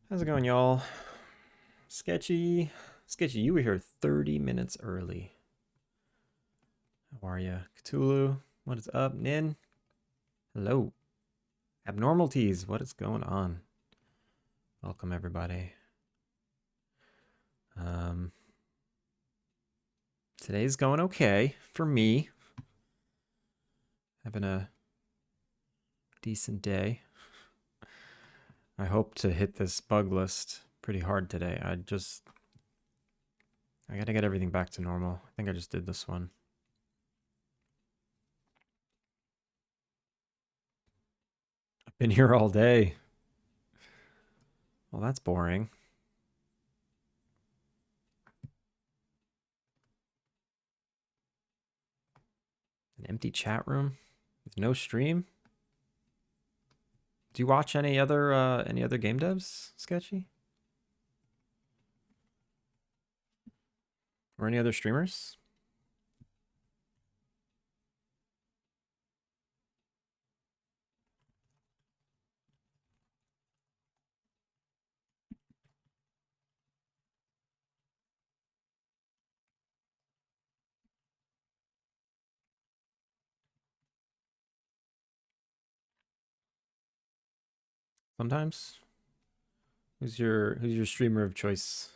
How's it going, y'all? Sketchy. Sketchy, you were here 30 minutes early. How are you? Cthulhu, what is up? Nin, hello. Abnormalities, what is going on? Welcome, everybody. Um, Today's going okay for me. Having a decent day. I hope to hit this bug list pretty hard today. I gotta get everything back to normal. I think I just did this one. I've been here all day. Well, that's boring. An empty chat room with no stream. Do you watch any other game devs, Sketchy? Or any other streamers? Sometimes? Who's your streamer of choice?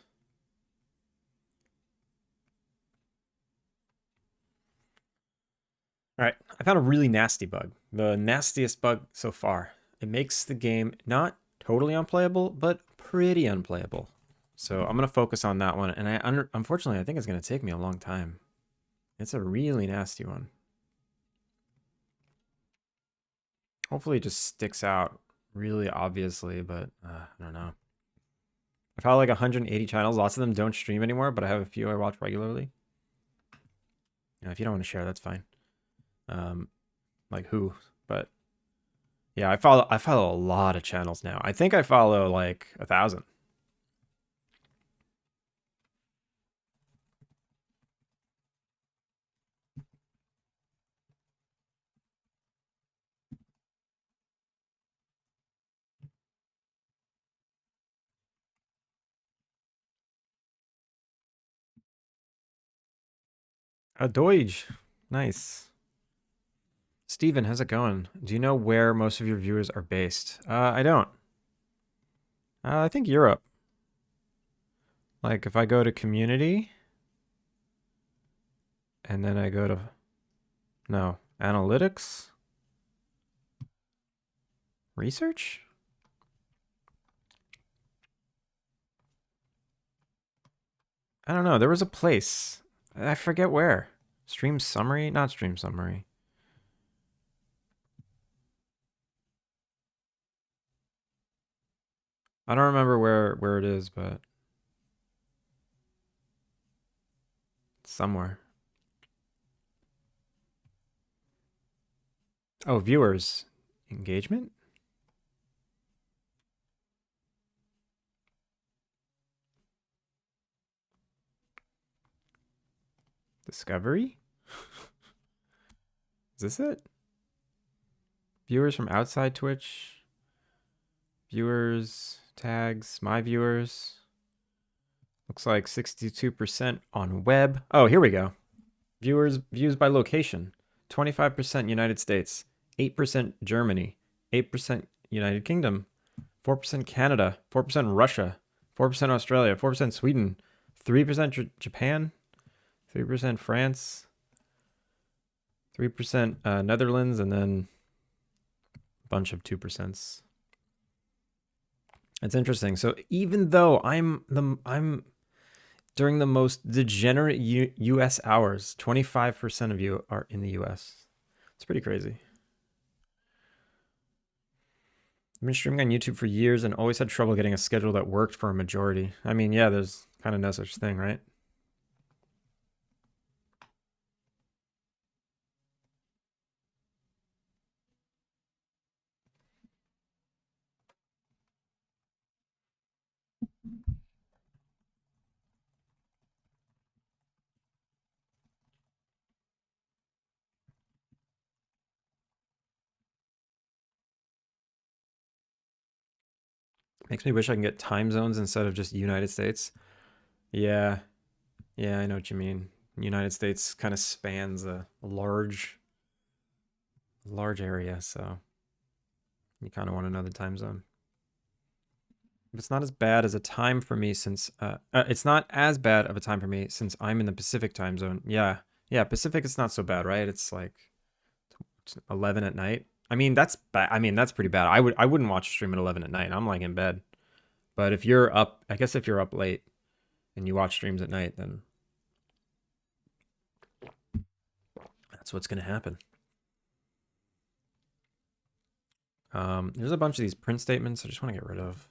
All right, I found a really nasty bug. The nastiest bug so far. It makes the game not totally unplayable, but pretty unplayable. So I'm gonna focus on that one, and unfortunately I think it's gonna take me a long time. It's a really nasty one. Hopefully it just sticks out really obviously, but I don't know. I follow like 180 channels. Lots of them don't stream anymore, but I have a few I watch regularly. If you don't want to share, that's fine. Like who? But yeah, I follow a lot of channels now. I think I follow like 1,000. A Doge. Nice. Steven, how's it going? Do you know where most of your viewers are based? I don't. I think Europe. Like if I go to community and then I go to no, analytics, research? I don't know. There was a place. I forget where. Stream summary? Not stream summary. I don't remember where it is, but it's somewhere. Oh, viewers. Engagement? Discovery? Is this it? Viewers from outside Twitch. Viewers, tags, my viewers. Looks like 62% on web. Oh, here we go. Views by location. 25% United States, 8% Germany, 8% United Kingdom, 4% Canada, 4% Russia, 4% Australia, 4% Sweden, 3% Japan, 3% France, 3% Netherlands, and then a bunch of 2%. It's interesting. So even though I'm during the most degenerate U.S. hours, 25% of you are in the U.S. It's pretty crazy. I've been streaming on YouTube for years and always had trouble getting a schedule that worked for a majority. I mean, yeah, there's kind of no such thing, right? Makes me wish I can get time zones instead of just United States. Yeah, yeah, I know what you mean. United States kind of spans a large area, so you kind of want another time zone. But it's not as bad as a time for me since it's not as bad of a time for me since I'm in the Pacific time zone. Yeah, yeah, Pacific it's not so bad, right? It's like 11 at night. I mean that's bad. I mean that's pretty bad. I wouldn't watch a stream at 11 at night. I'm like in bed. But if you're up, I guess if you're up late and you watch streams at night, then that's what's gonna happen. There's a bunch of these print statements I just want to get rid of.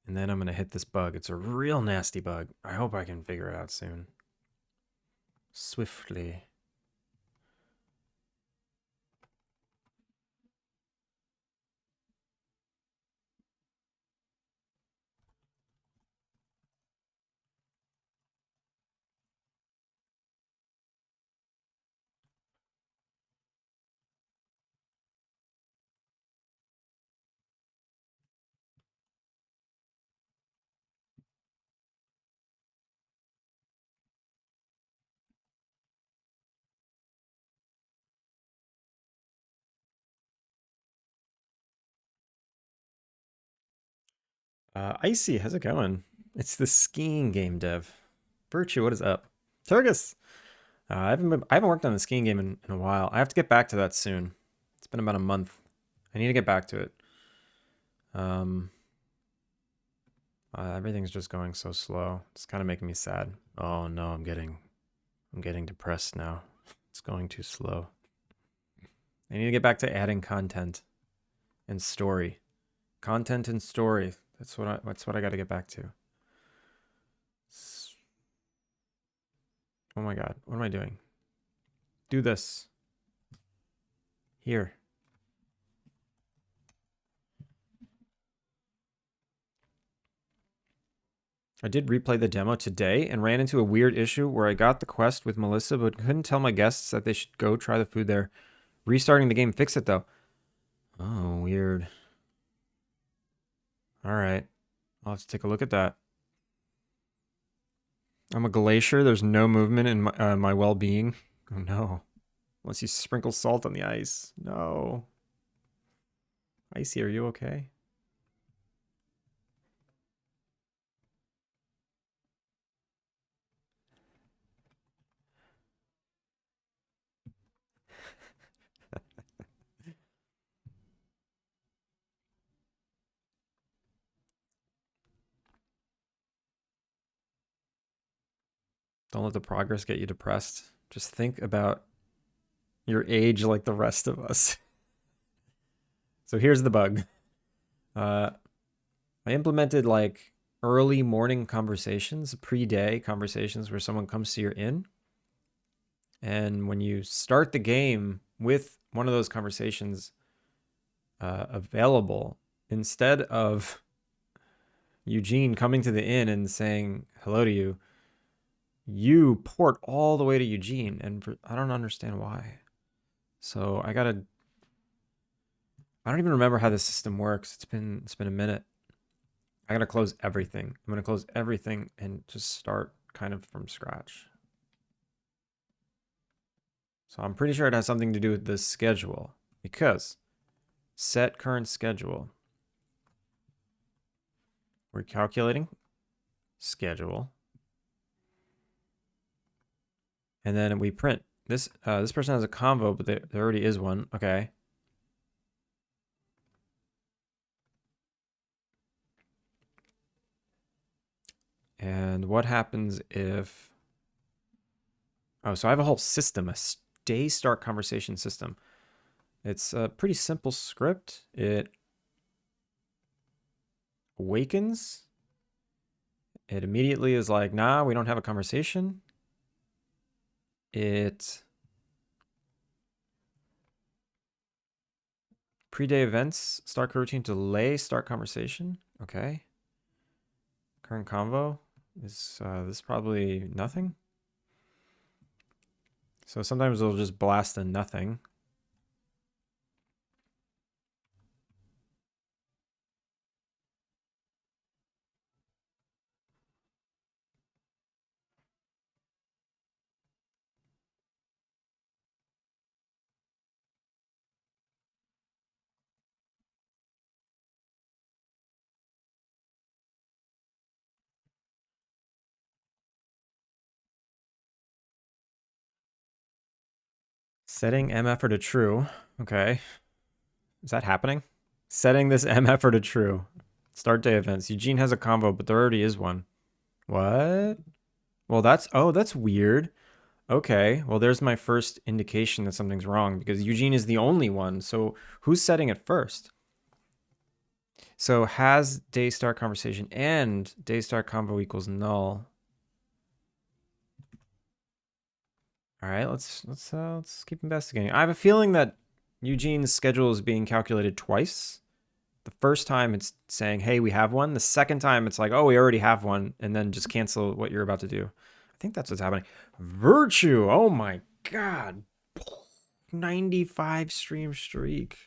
And then I'm going to hit this bug. It's a real nasty bug. I hope I can figure it out soon. Swiftly. Icy, how's it going? It's the skiing game dev. Virtue, what is up? Turgus! I haven't worked on the skiing game in a while. I have to get back to that soon. It's been about a month. I need to get back to it. Everything's just going so slow. It's kind of making me sad. Oh no, I'm getting depressed now. It's going too slow. I need to get back to adding content and story. Content and story. That's what I got to get back to. Oh my god, what am I doing? Do this. Here. I did replay the demo today and ran into a weird issue where I got the quest with Melissa but couldn't tell my guests that they should go try the food there. Restarting the game fixed it though. Oh, weird. Alright. I'll have to take a look at that. I'm a glacier. There's no movement in my well-being. Oh no. Unless you sprinkle salt on the ice. No. Icy, are you okay? Don't let the progress get you depressed. Just think about your age like the rest of us. So here's the bug. I implemented like early morning conversations, pre-day conversations where someone comes to your inn. And when you start the game with one of those conversations available, instead of Eugene coming to the inn and saying hello to you, you port all the way to Eugene, and I don't understand why. So I don't even remember how the system works. It's been a minute. I gotta close everything. I'm gonna close everything and just start kind of from scratch. So I'm pretty sure it has something to do with the schedule, because set current schedule. We're calculating schedule. And then we print this. This person has a convo, but there already is one. Okay. And what happens if... Oh, so I have a whole system, a stay start conversation system. It's a pretty simple script. It awakens. It immediately is like, nah, we don't have a conversation. It pre-day events, start routine, delay, start conversation. Okay. Current convo is this probably nothing. So sometimes it'll just blast a nothing. Setting MF to true. Okay. Is that happening? Setting this MF to true. Start day events. Eugene has a combo, but there already is one. What? Well, that's weird. Okay. Well, there's my first indication that something's wrong because Eugene is the only one. So who's setting it first? So has day start conversation and day start combo equals null. All right, let's keep investigating. I have a feeling that Eugene's schedule is being calculated twice. The first time it's saying, "Hey, we have one." The second time it's like, "Oh, we already have one," and then just cancel what you're about to do. I think that's what's happening. Virtue. Oh my god. 95 stream streak.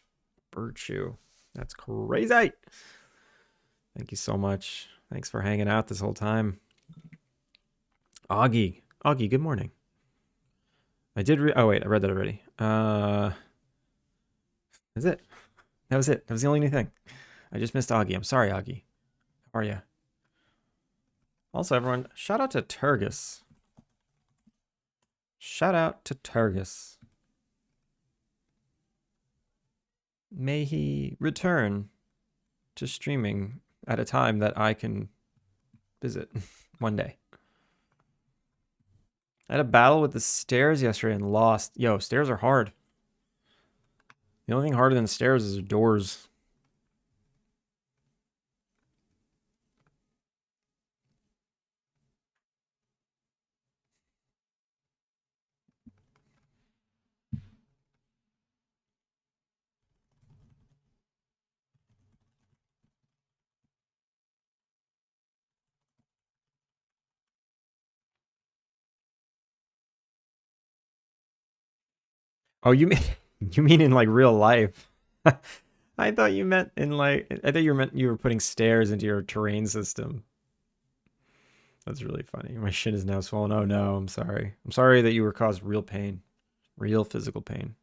Virtue. That's crazy. Thank you so much. Thanks for hanging out this whole time. Augie. Augie, good morning. I did oh wait, I read that already. Is it? That was it. That was the only new thing. I just missed Augie. I'm sorry, Augie. How are you? Also, everyone, shout out to Turgis. Shout out to Turgis. May he return to streaming at a time that I can visit one day. I had a battle with the stairs yesterday and lost. Yo, stairs are hard. The only thing harder than stairs is doors. Oh, you mean you mean in like real life? I thought you meant in like I thought you were putting stairs into your terrain system. That's really funny. My shin is now swollen. Oh no, I'm sorry. I'm sorry that you were caused real pain. Real physical pain.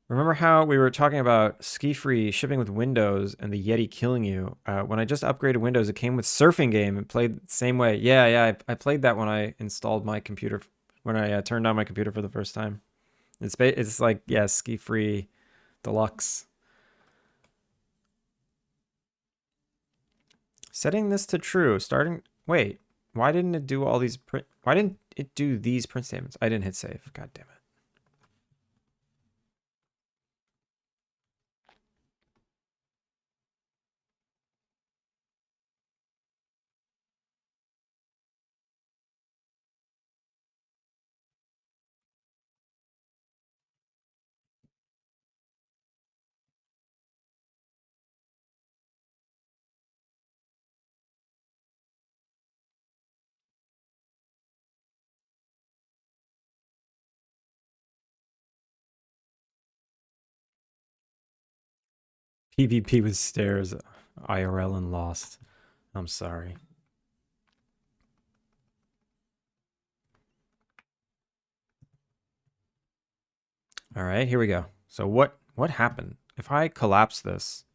Remember how we were talking about ski-free shipping with Windows and the Yeti killing you? When I just upgraded Windows, it came with Surfing Game and played the same way. Yeah, I played that when I installed my computer, when I turned on my computer for the first time. It's like, yeah, ski-free deluxe. Setting this to true, starting, wait, why didn't it do all these print, why didn't it do these print statements? I didn't hit save, god damn it. PvP with stairs, IRL and lost. I'm sorry. All right, here we go. So what happened? If I collapse this,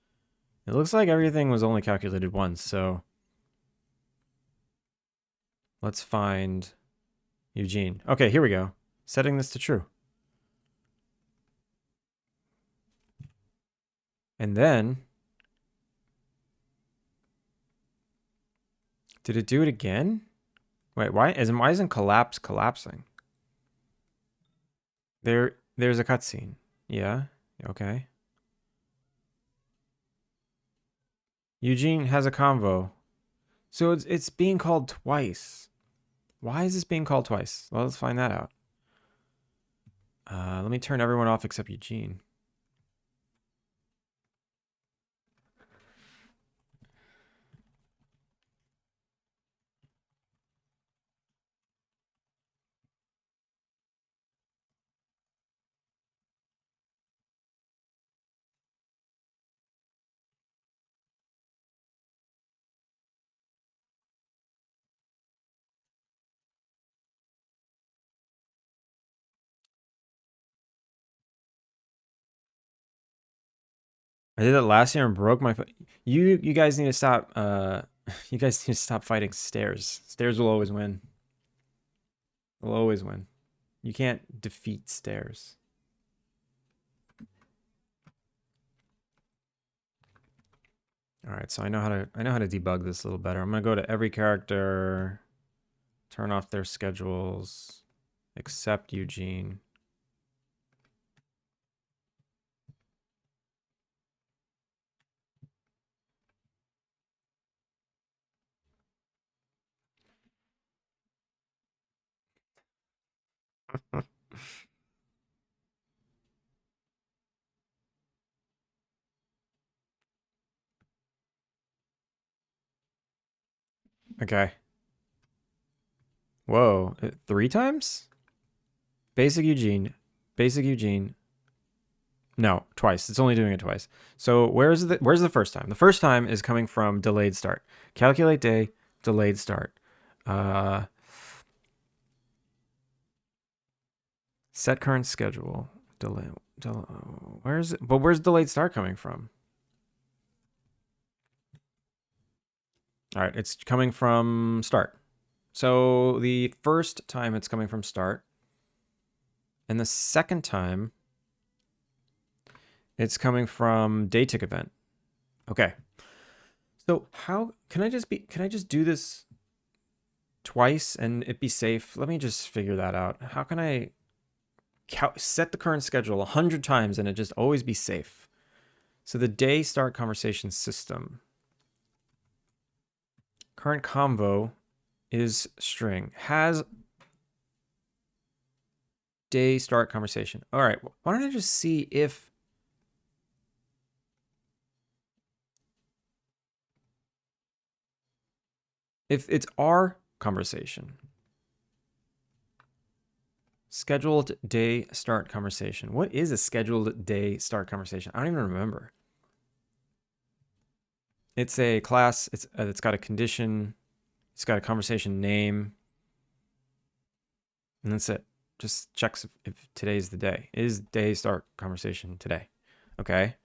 it looks like everything was only calculated once, so let's find Eugene. Okay, here we go. Setting this to true. And then did it do it again? Wait, why isn't collapse collapsing? There's a cutscene. Yeah. Okay. Eugene has a convo. So it's being called twice. Why is this being called twice? Well, let's find that out. Let me turn everyone off except Eugene. I did that last year and broke my. You guys need to stop. You guys need to stop fighting stairs. Stairs will always win. Will always win. You can't defeat stairs. All right, so I know how to debug this a little better. I'm gonna go to every character, turn off their schedules, except Eugene. Okay. Whoa, 3 times? Basic Eugene, basic Eugene. No, twice. It's only doing it twice. So where's the first time? The first time is coming from delayed start. Calculate day, delayed start. Set current schedule. Where's delayed start coming from? All right, it's coming from start. So the first time it's coming from start. And the second time it's coming from day tick event. Okay. So how can I just do this twice and it be safe? Let me just figure that out. How can I set the current schedule 100 times and it just always be safe? So the day start conversation system. Current convo is string. Has day start conversation. All right. Why don't I just see if it's our conversation. Scheduled day start conversation. What is a scheduled day start conversation? I don't even remember. It's a class. It's got a condition. It's got a conversation name. And that's it. Just checks if today's the day. Is day start conversation today? Okay.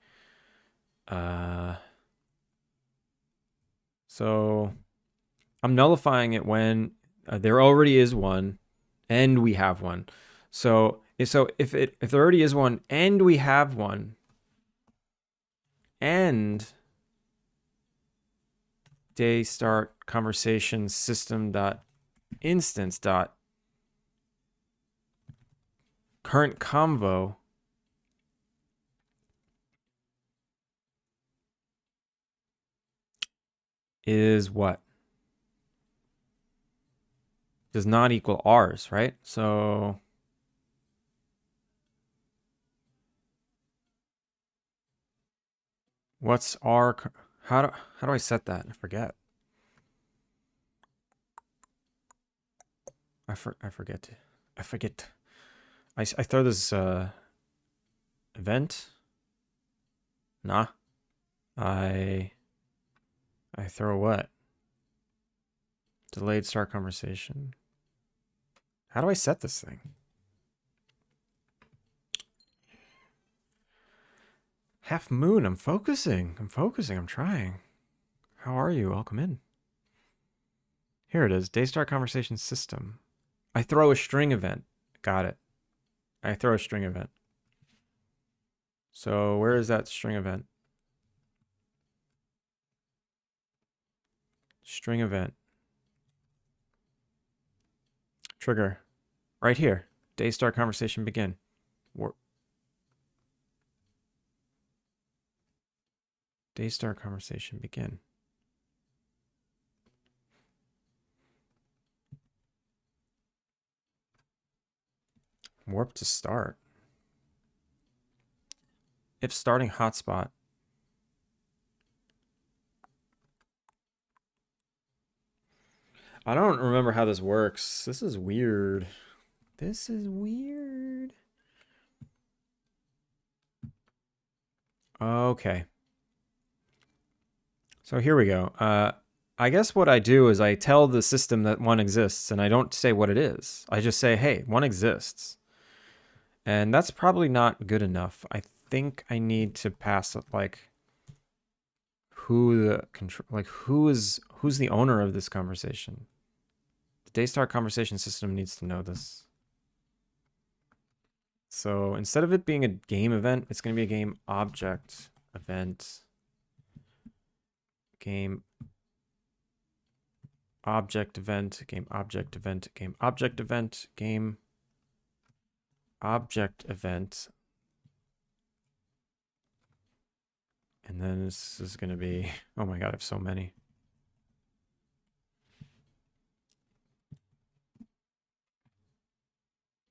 So I'm nullifying it when there already is one and we have one. So if there already is one and we have one and day start conversation system dot instance dot current convo is what? Does not equal ours, right? So what's our, how do I set that? I forget. I forget. I throw this event. Nah. I throw what? Delayed start conversation. How do I set this thing? Half moon. I'm focusing. I'm trying. How are you? Welcome in. Here it is. Day start conversation system. I throw a string event. Got it. I throw a string event. So where is that string event? String event. Trigger. Right here. Day start conversation begin. Day start conversation begin. Warp to start. If starting hotspot. I don't remember how this works. This is weird. This is weird. Okay. So here we go. I guess what I do is I tell the system that one exists, and I don't say what it is. I just say, hey, one exists. And that's probably not good enough. I think I need to pass it like who the control, like who's the owner of this conversation. The Daystar conversation system needs to know this. So instead of it being a game event, it's going to be a game object event. Game object event, game object event, game object event, game object event. And then this is going to be, oh my God, I have so many.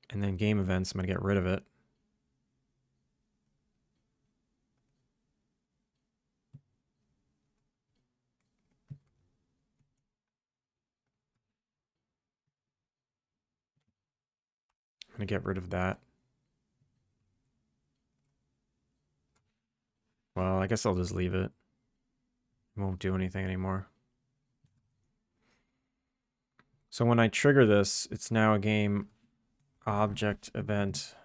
And then game events, I'm going to get rid of it. I'm going to get rid of that. Well, I guess I'll just leave it. It won't do anything anymore. So when I trigger this, it's now a game object event,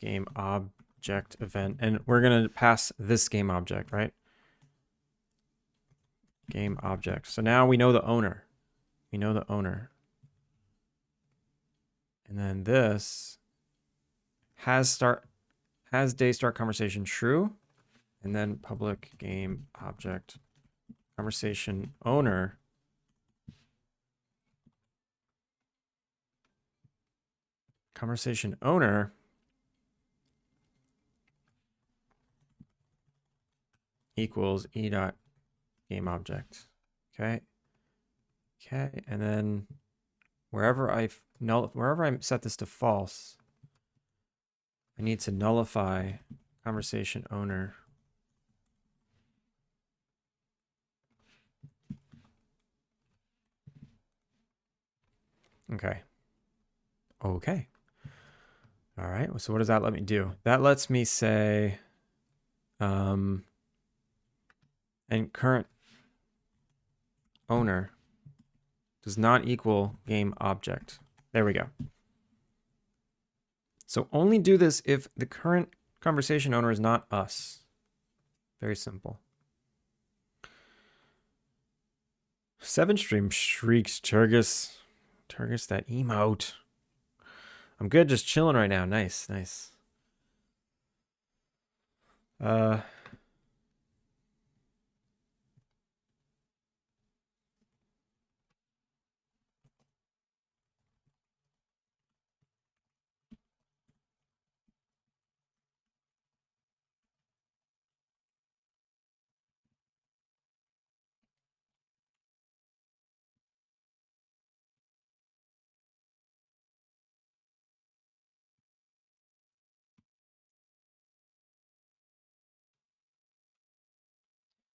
game object event, and we're going to pass this game object, right? Game object. So now we know the owner. We know the owner. And then this has day start conversation true, and then public game object conversation owner equals e dot game object. Okay. Okay, and then wherever I set this to false, I need to nullify conversation owner. Okay. Okay. All right. So what does that let me do? That lets me say, and current owner does not equal game object. There we go. So only do this if the current conversation owner is not us. Very simple. 7-stream shrieks, Turgis. Turgis, that emote. I'm good, just chilling right now. Nice, nice. All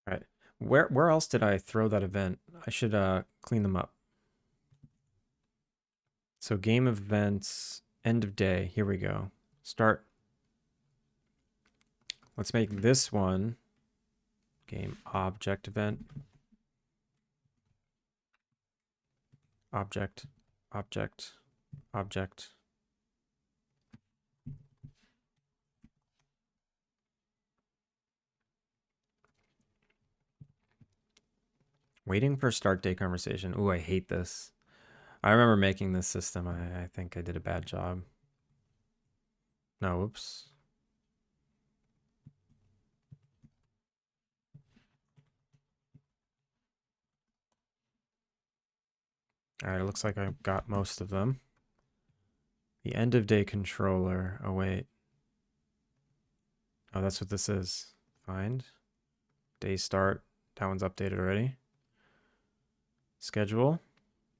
right. Where else did I throw that event? I should clean them up. So game events, end of day. Here we go. Start. Let's make this one game object event. Object, object, object. Waiting for start day conversation. Ooh, I hate this. I remember making this system. I think I did a bad job. No, whoops. All right, it looks like I've got most of them. The end of day controller. Oh, wait. Oh, that's what this is. Find. Day start. That one's updated already. Schedule.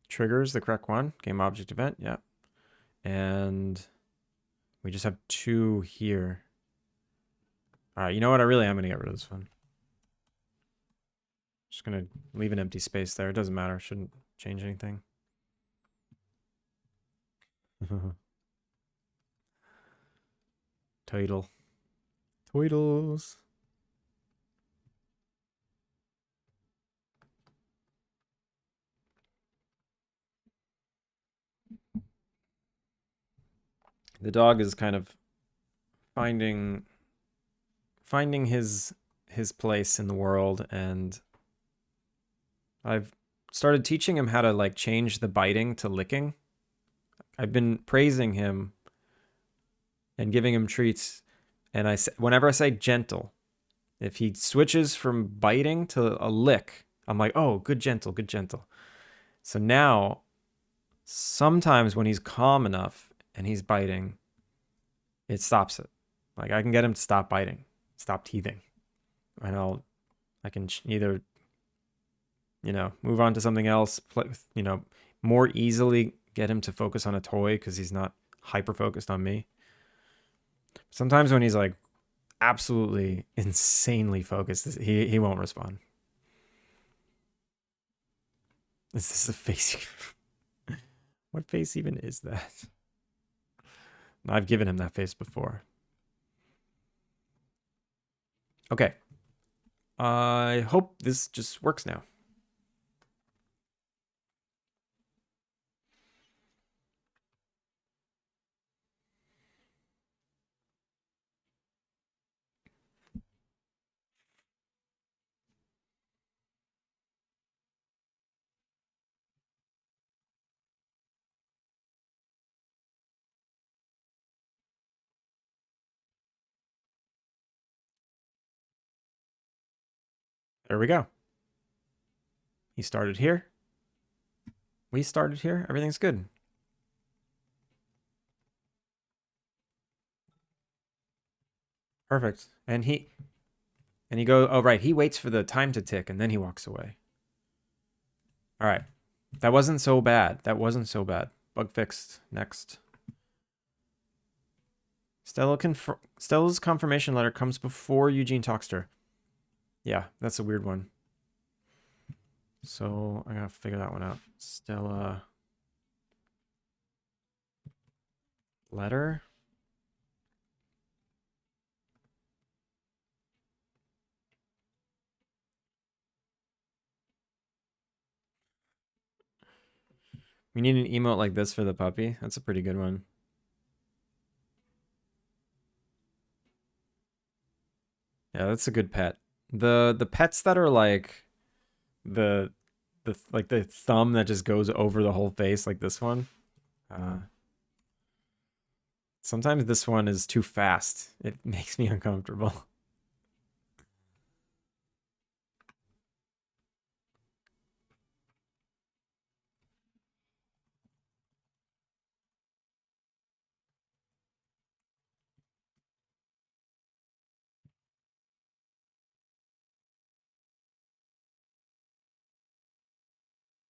Triggers, the correct one. Game object event. Yeah. And we just have 2 here. All right, you know what? I really am going to get rid of this one. Just going to leave an empty space there. It doesn't matter. Shouldn't change anything. Title. Titles. The dog is kind of finding his his place in the world, and I've started teaching him how to like change the biting to licking. I've been praising him and giving him treats, and whenever I say gentle, if he switches from biting to a lick, I'm like, oh, good gentle, good gentle. So now, sometimes when he's calm enough and he's biting, it stops it. Like I can get him to stop biting, stop teething, and I can either, move on to something else, more easily get him to focus on a toy because he's not hyper focused on me. Sometimes when he's like absolutely insanely focused, he won't respond. Is this a face? What face even is that? I've given him that face before. Okay. I hope this just works now. There we go. He started here. We started here. Everything's good. Perfect. And he oh right, he waits for the time to tick and then he walks away. All right. That wasn't so bad. That wasn't so bad. Bug fixed. Next. Stella's confirmation letter comes before Eugene talks to her. Yeah, that's a weird one. So I gotta figure that one out. Stella letter. We need an emote like this for the puppy. That's a pretty good one. Yeah, that's a good pet. The pets that are like the the thumb that just goes over the whole face like this one. Sometimes this one is too fast. It makes me uncomfortable.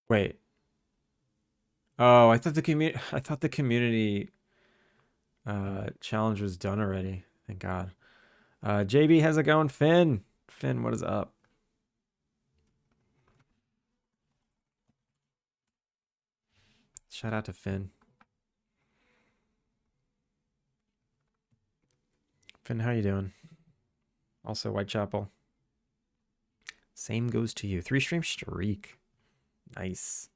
Wait. Oh, I thought the community challenge was done already. Thank God. JB, how's it going? Finn. Finn, what is up? Shout out to Finn. Finn, how you doing? Also, Whitechapel. Same goes to you. 3-stream streak. Nice.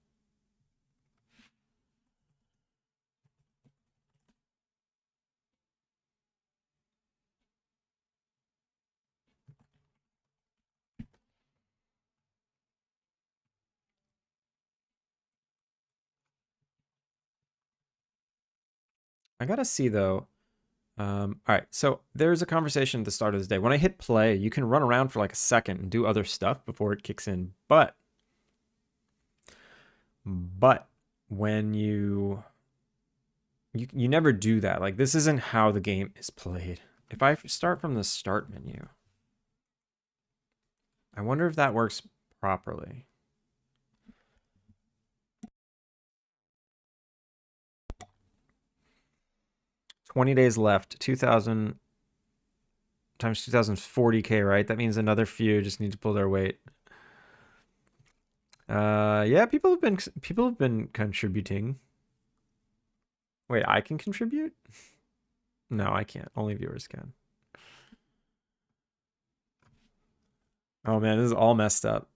I gotta see though. All right, so there's a conversation at the start of this day. When I hit play, you can run around for like a second and do other stuff before it kicks in. But when you never do that. Like this isn't how the game is played. If I start from the start menu, I wonder if that works properly. $20 days left. 2,000 times 2,040K, right? That means another few just need to pull their weight. Yeah, people have been contributing. Wait, I can contribute? No, I can't. Only viewers can. Oh man, this is all messed up.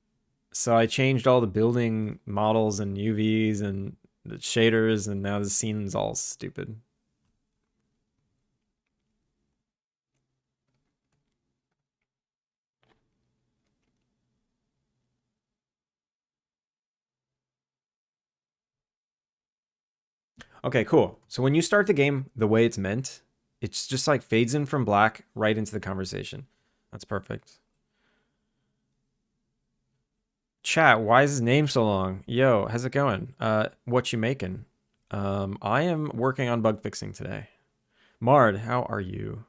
So I changed all the building models and UVs and the shaders, and now the scene's all stupid. Okay, cool. So when you start the game the way it's meant, it's just like fades in from black right into the conversation. That's perfect. Chat, why is his name so long? Yo, how's it going? What you making? I am working on bug fixing today. Mard, how are you?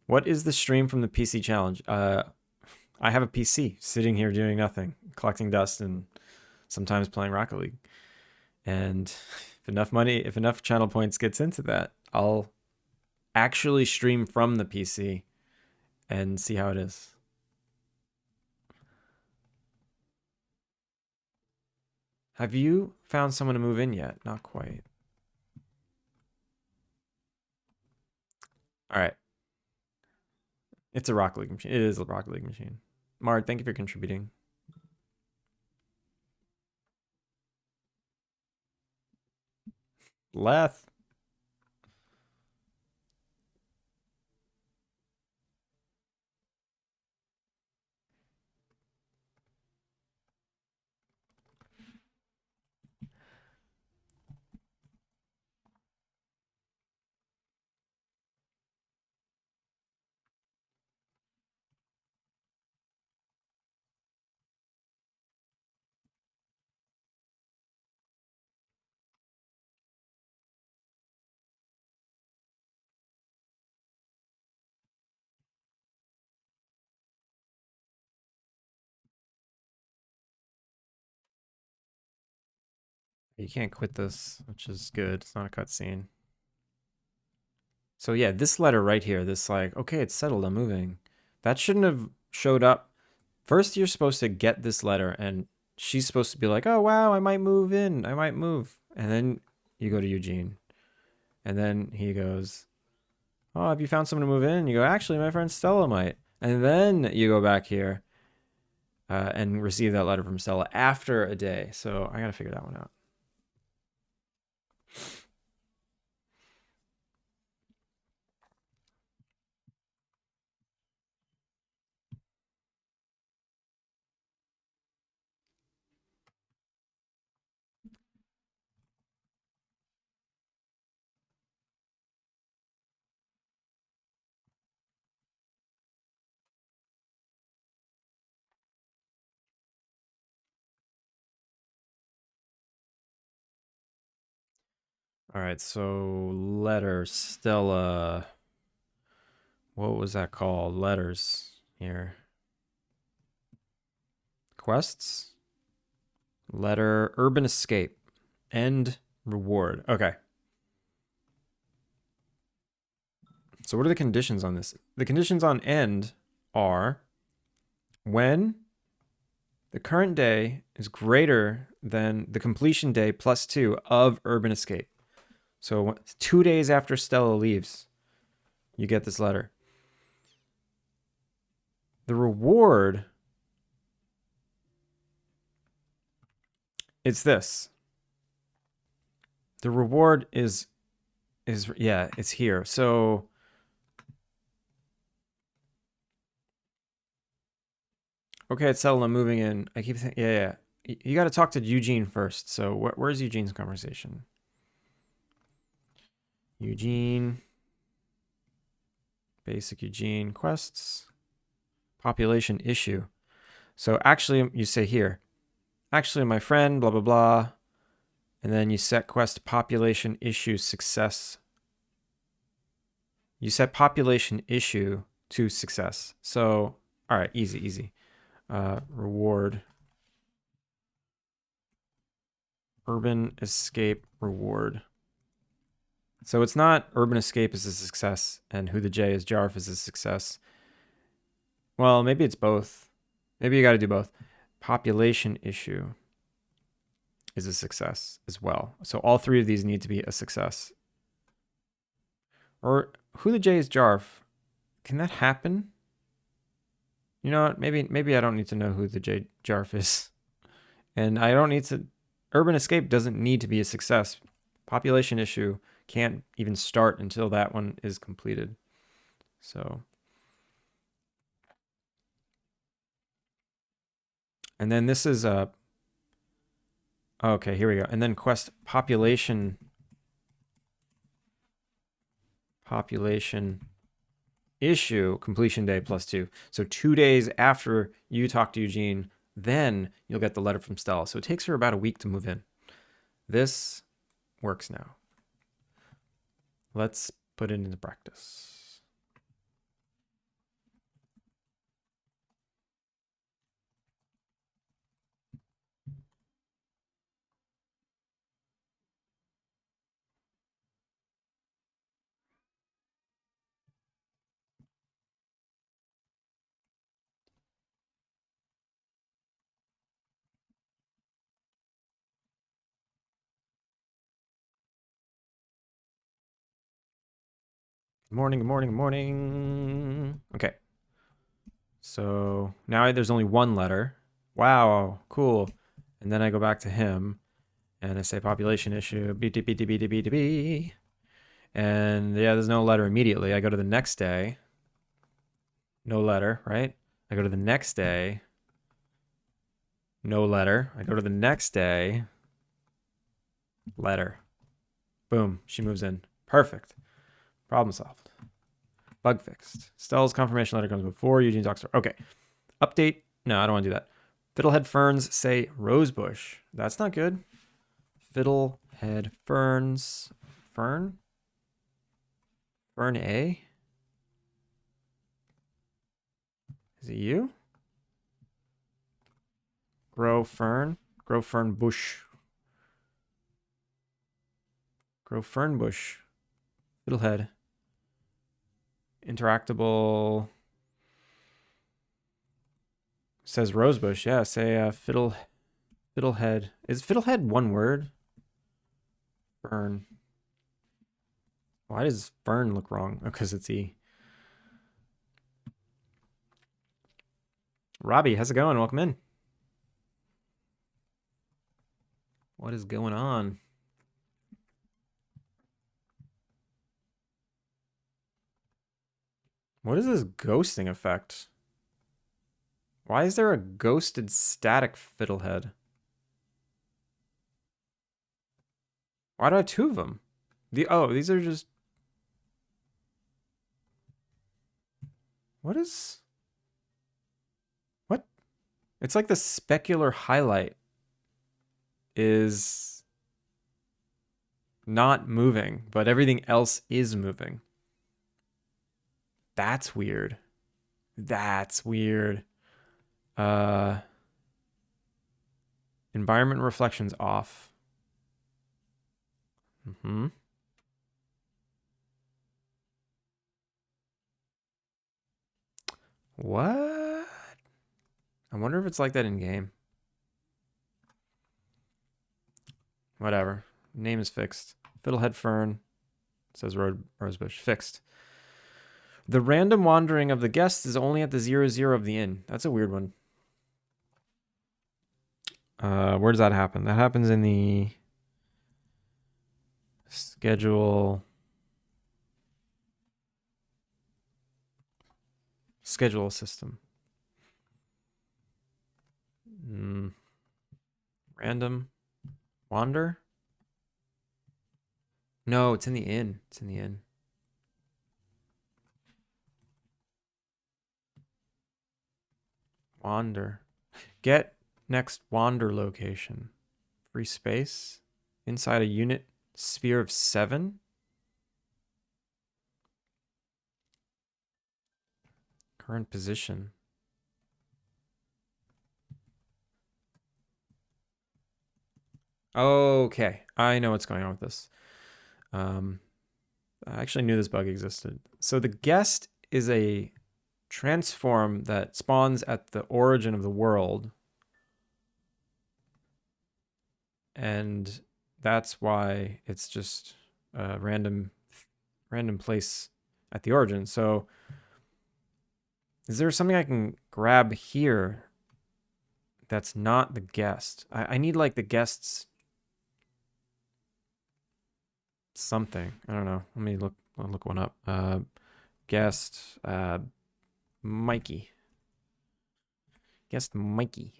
What is the stream from the PC challenge? I have a PC sitting here doing nothing, collecting dust and sometimes playing Rocket League. And if enough channel points gets into that, I'll actually stream from the PC and see how it is. Have you found someone to move in yet? Not quite. All right. It's a Rocket League machine. It is a Rocket League machine. Mard, thank you for contributing. Leth. You can't quit this, which is good. It's not a cutscene. So yeah, this letter right here, this like, okay, it's settled, I'm moving. That shouldn't have showed up. First, you're supposed to get this letter, and she's supposed to be like, oh, wow, I might move in. I might move. And then you go to Eugene. And then he goes, oh, have you found someone to move in? You go, actually, my friend Stella might. And then you go back here and receive that letter from Stella after a day. So I got to figure that one out. All right, so letter Stella. What was that called? Letters here. Quests. Letter Urban Escape. End reward. Okay. So what are the conditions on this? The conditions on end are when the current day is greater than the completion day plus 2 of Urban Escape. So 2 days after Stella leaves, you get this letter. The reward, it's this. The reward is yeah, it's here. So okay, it's settled. I'm moving in. I keep thinking, yeah. You got to talk to Eugene first. So where's Eugene's conversation? Eugene, basic Eugene quests, population issue. So actually, you say here, actually, my friend, blah, blah, blah. And then you set quest population issue success. You set population issue to success. So, all right, easy, easy. Reward. Urban Escape reward. So it's not Urban Escape is a success and Who the J is Jarf is a success. Well, maybe it's both. Maybe you got to do both. Population issue is a success as well. So all 3 of these need to be a success. Or Who the J is Jarf. Can that happen? You know what? Maybe I don't need to know who the J Jarf is. And I don't need to Urban Escape doesn't need to be a success. Population issue can't even start until that one is completed. So and then this is Okay, here we go. And then quest population issue completion day +2. So 2 days after you talk to Eugene, then you'll get the letter from Stella. So it takes her about a week to move in. This works now. Let's put it into practice. Good morning, good morning, good morning. Okay. So now there's only one letter. Wow, cool. And then I go back to him and I say population issue, B. And yeah, there's no letter immediately. I go to the next day. No letter, right? I go to the next day. No letter. I go to the next day. Letter. Boom. She moves in. Perfect. Problem solved. Bug fixed. Stella's confirmation letter comes before Eugene talks to her. Okay. Update. No, I don't want to do that. Fiddlehead ferns say rosebush. That's not good. Fiddlehead ferns. Fern? Fern A? Is it you? Grow fern. Grow fern bush. Grow fern bush. Fiddlehead. Interactable. Says rosebush. Yeah, say fiddlehead. Is fiddlehead one word? Fern. Why does fern look wrong? Oh, because it's E. Robbie, how's it going? Welcome in. What is going on? What is this ghosting effect? Why is there a ghosted static fiddlehead? Why do I have two of them? These are just... What is... What? It's like the specular highlight is not moving, but everything else is moving. That's weird. That's weird. Environment reflections off. What? I wonder if it's like that in game. Whatever. Name is fixed. Fiddlehead fern. Says rosebush. Fixed. The random wandering of the guests is only at the 0, of the inn. That's a weird one. Where does that happen? That happens in the schedule system. Random wander? No, it's in the inn. It's in the inn. Wander. Get next wander location. Free space. Inside a unit sphere of 7. Current position. Okay, I know what's going on with this. I actually knew this bug existed. So the guest is a transform that spawns at the origin of the world. And that's why it's just a random place at the origin. So is there something I can grab here that's not the guest? I need like the guest's something. I don't know. Let me look one up. Guest Mikey. Guest Mikey.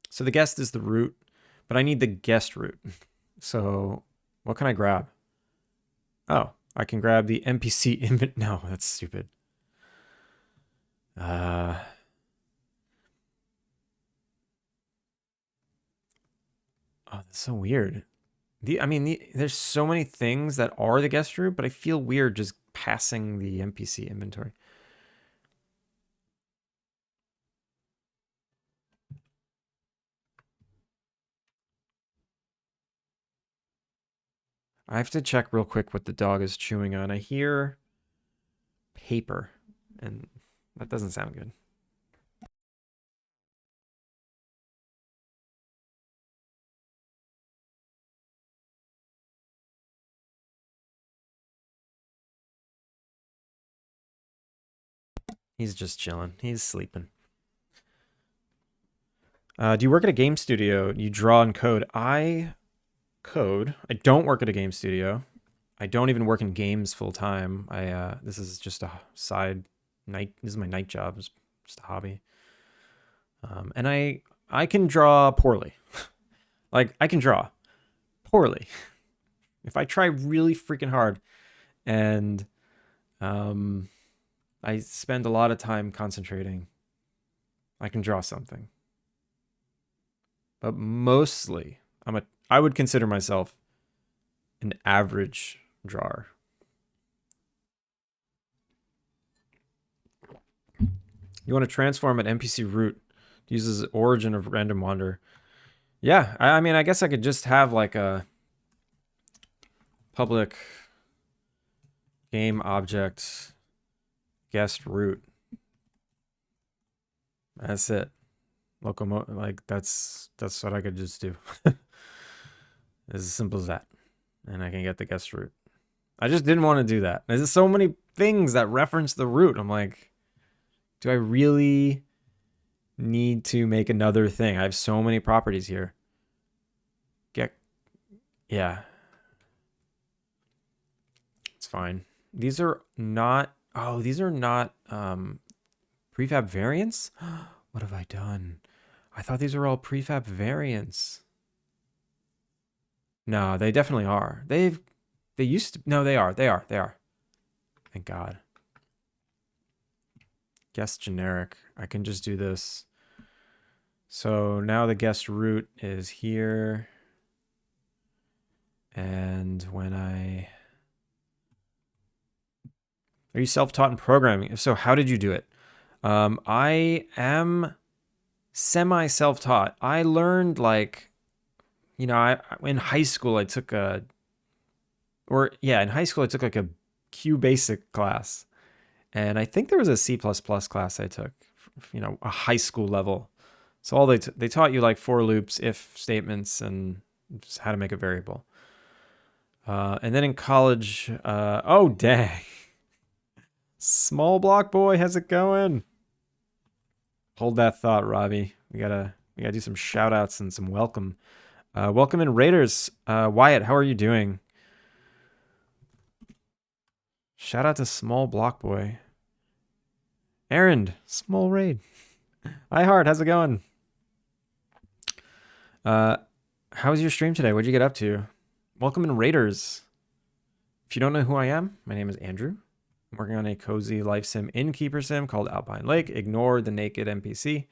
So the guest is the root. But I need the guest route. So what can I grab? Oh, I can grab the NPC invent. No, that's stupid. Oh, that's so weird. There's so many things that are the guest route, but I feel weird just passing the NPC inventory. I have to check real quick what the dog is chewing on. I hear paper, and that doesn't sound good. He's just chilling. He's sleeping. Do you work at a game studio? You draw and code. I code. I don't work at a game studio. I don't even work in games full time. This is just a side night. This is my night job. It's just a hobby. And I can draw poorly. Like I can draw poorly if I try really freaking hard, and I spend a lot of time concentrating. I can draw something, but mostly I would consider myself an average drawer. You want to transform an NPC route. Uses origin of random wander. Yeah, I mean, I guess I could just have like a public game object guest route. That's it. Like that's what I could just do. As simple as that. And I can get the guest route. I just didn't want to do that. There's so many things that reference the route. I'm like, do I really need to make another thing? I have so many properties here. Yeah. It's fine. These are not prefab variants? What have I done? I thought these were all prefab variants. No, they definitely are. They used to. No, they are. Thank God. Guest generic. I can just do this. So now the guest route is here. And when I... Are you self-taught in programming? If so, how did you do it? I am semi-self-taught. I learned like, in high school I took in high school I took like a Q basic class. And I think there was a C++ class I took, a high school level. So they taught you like for loops, if statements, and just how to make a variable. And then in college, oh dang. Small block boy, how's it going? Hold that thought, Robbie. We gotta do some shout outs and some welcome. Welcome in Raiders. Wyatt, how are you doing? Shout out to Small Block Boy. Aaron, small raid. Hi Hard, how's it going? How was your stream today? What'd you get up to? Welcome in Raiders. If you don't know who I am, my name is Andrew. I'm working on a cozy life sim Innkeeper-Sim called Alpine Lake. Ignore the naked NPC.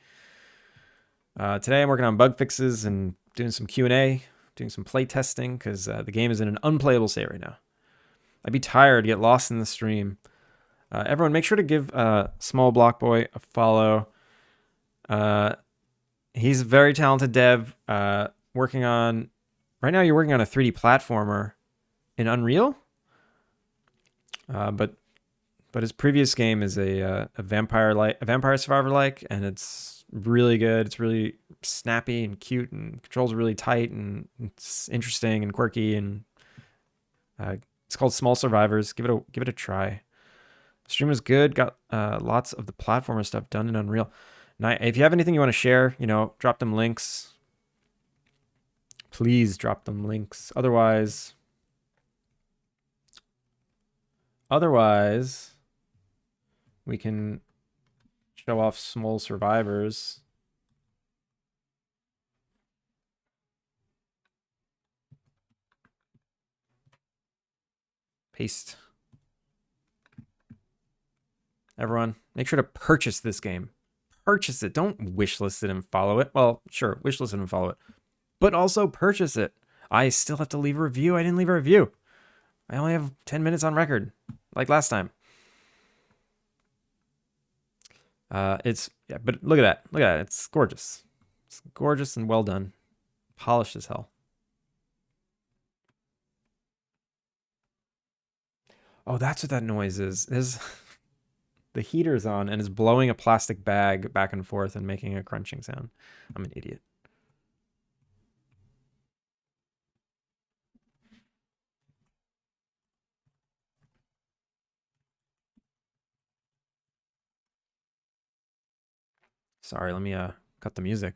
Today I'm working on bug fixes and doing some Q&A, doing some play testing, because the game is in an unplayable state right now. I'd be tired, get lost in the stream. Everyone, make sure to give Small Block Boy a follow. He's a very talented dev. Right now you're working on a 3D platformer in Unreal. But his previous game is a vampire survivor like, and it's really good. It's really snappy and cute, and controls are really tight, and it's interesting and quirky, and it's called Small Survivors. Give it a try. The stream was good. Got lots of the platformer stuff done in Unreal. Now, if you have anything you want to share, drop them links. Please drop them links. Otherwise, we can show off Small Survivors. Paste. Everyone, make sure to purchase this game. Purchase it. Don't wishlist it and follow it. Well, sure, wishlist it and follow it. But also purchase it. I still have to leave a review. I didn't leave a review. I only have 10 minutes on record, like last time. But look at that. Look at that. It's gorgeous. It's gorgeous and well done. Polished as hell. Oh, that's what that noise is. The heater's on and is blowing a plastic bag back and forth and making a crunching sound. I'm an idiot. Sorry, let me cut the music.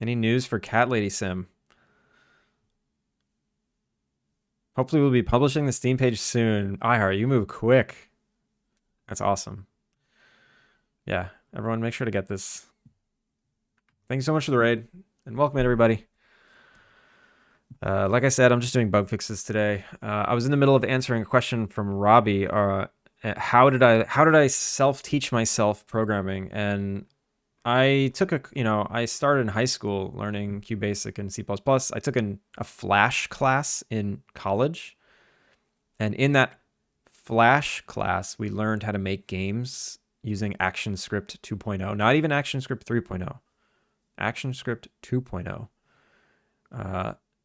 Any news for Cat Lady Sim? Hopefully we'll be publishing the Steam page soon. iHeart, you move quick. That's awesome. Yeah, everyone make sure to get this. Thank you so much for the raid, and welcome in everybody. Like I said, I'm just doing bug fixes today. I was in the middle of answering a question from Robbie. How did I self-teach myself programming? And I took I started in high school learning QBasic and C++. I took a Flash class in college. And in that Flash class, we learned how to make games using ActionScript 2.0. Not even ActionScript 3.0. ActionScript 2.0.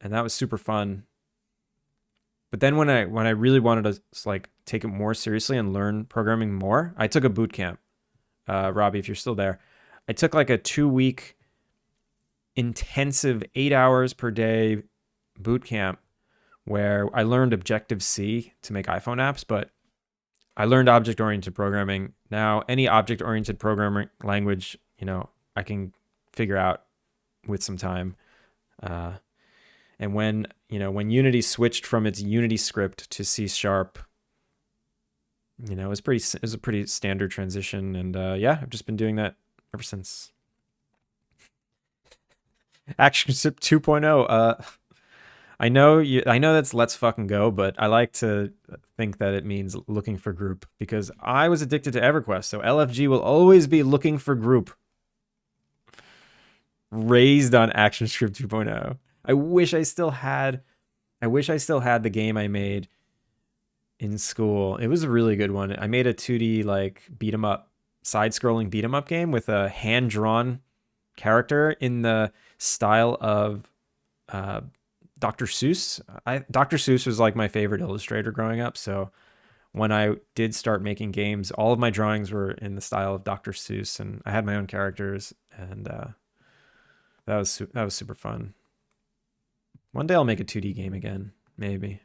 And that was super fun. But then when I really wanted to like take it more seriously and learn programming more, I took a boot camp. Robbie, if you're still there, I took like a 2-week intensive 8 hours per day boot camp where I learned Objective-C to make iPhone apps, but I learned object-oriented programming. Now, any object-oriented programming language, I can figure out with some time. And when Unity switched from its Unity script to C#, it was a pretty standard transition. And yeah, I've just been doing that ever since. ActionScript 2.0. I know that's let's fucking go, but I like to think that it means looking for group because I was addicted to EverQuest, so LFG will always be looking for group. Raised on ActionScript 2.0. I wish I still had the game I made in school. It was a really good one. I made a 2D like beat 'em up, side-scrolling beat 'em up game with a hand-drawn character in the style of Dr. Seuss. Dr. Seuss was like my favorite illustrator growing up, so when I did start making games, all of my drawings were in the style of Dr. Seuss, and I had my own characters, and that was super fun. One day I'll make a 2D game again, maybe.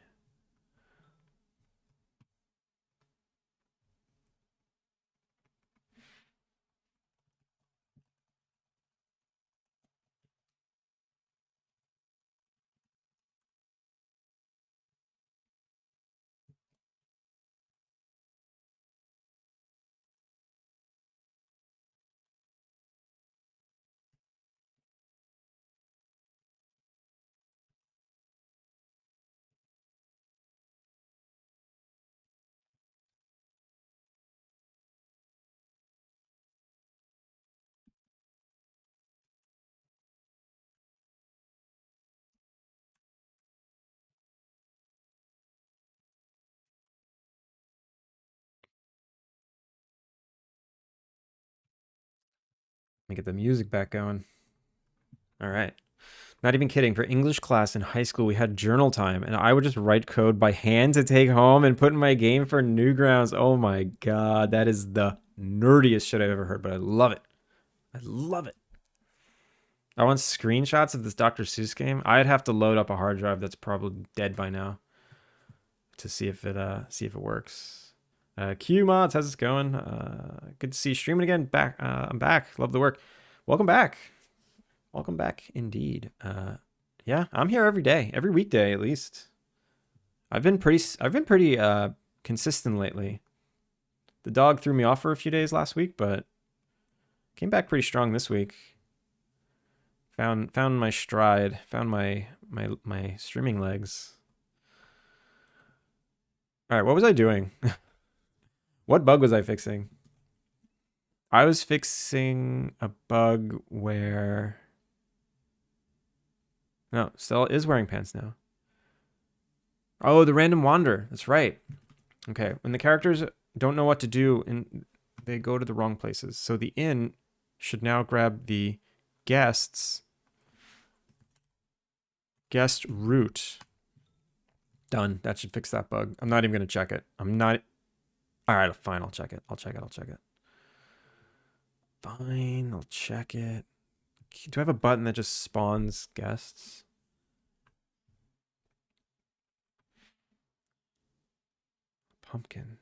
Let me get the music back going. All right. Not even kidding. For English class in high school, we had journal time, and I would just write code by hand to take home and put in my game for Newgrounds. Oh my god, that is the nerdiest shit I've ever heard, but I love it. I love it. I want screenshots of this Dr. Seuss game. I'd have to load up a hard drive that's probably dead by now to see if it works. Q mods, how's it going? Good to see you streaming again. I'm back. Love the work. Welcome back. Welcome back indeed. Yeah, I'm here every day, every weekday at least. I've been pretty consistent lately. The dog threw me off for a few days last week, but came back pretty strong this week. Found my stride. Found my streaming legs. All right, what was I doing? What bug was I fixing? I was fixing a bug where... No, Stella is wearing pants now. Oh, the random wander. That's right. Okay, when the characters don't know what to do and they go to the wrong places. So the inn should now grab the guest route. Done. That should fix that bug. I'm not even going to check it. I'm not... All right, fine. I'll check it. I'll check it. Fine, I'll check it. Do I have a button that just spawns guests? Pumpkin.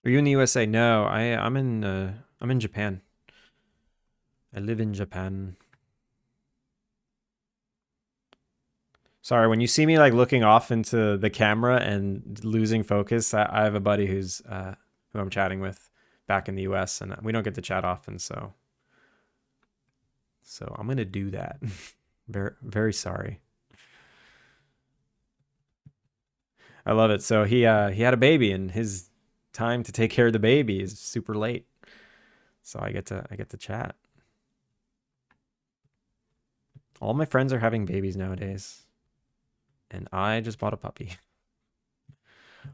Are you in the USA? No, I'm in Japan. I live in Japan. Sorry, when you see me like looking off into the camera and losing focus, I have a buddy who's who I'm chatting with back in the US, and we don't get to chat often, so I'm gonna do that. Very sorry. I love it. So he had a baby, and his time to take care of the baby is super late. So I get to chat. All my friends are having babies nowadays. And I just bought a puppy.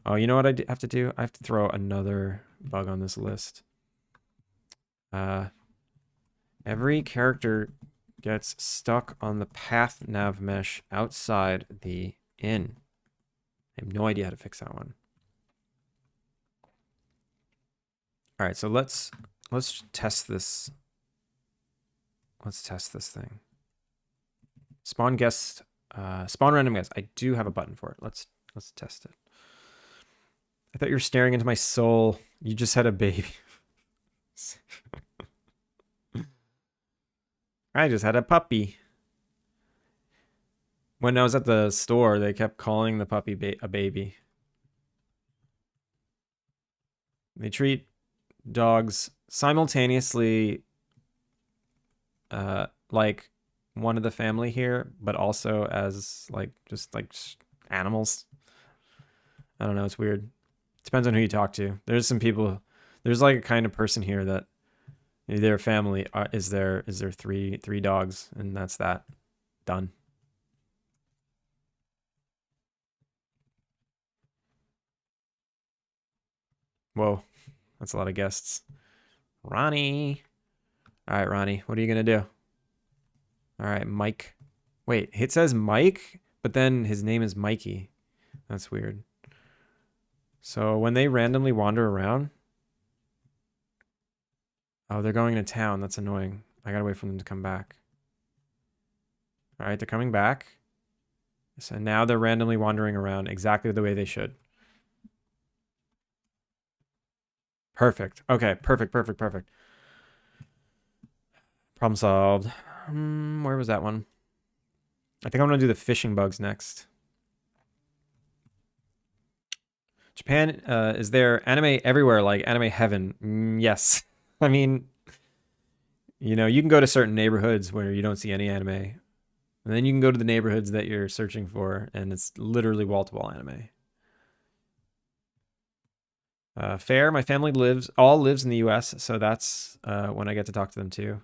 Oh, you know what I have to do? I have to throw another bug on this list. Every character gets stuck on the path nav mesh outside the inn. I have no idea how to fix that one. All right, so let's test this. Let's test this thing. Spawn guest, spawn random guest. I do have a button for it. Let's test it. I thought you were staring into my soul. You just had a baby. I just had a puppy. When I was at the store, they kept calling the puppy a baby. They treat dogs simultaneously like one of the family here, but also as like just animals. I don't know, it's weird. Depends on who you talk to. There's some people, there's like a kind of person here that their family is there three dogs, and that's that. Done. Whoa, that's a lot of guests. Ronnie. All right, Ronnie, what are you gonna do? All right, Mike. Wait, it says Mike, but then his name is Mikey. That's weird. So when they randomly wander around, oh, they're going into town. That's annoying. I gotta wait for them to come back. All right, they're coming back. So now they're randomly wandering around exactly the way they should. Perfect. Okay, perfect. Problem solved. Where was that one? I think I'm gonna do the fishing bugs next. Japan, is there anime everywhere, like anime heaven? Yes. I mean, you know, you can go to certain neighborhoods where you don't see any anime. And then you can go to the neighborhoods that you're searching for, and it's literally wall-to-wall anime. Fair, my family lives in the US, so that's when I get to talk to them too.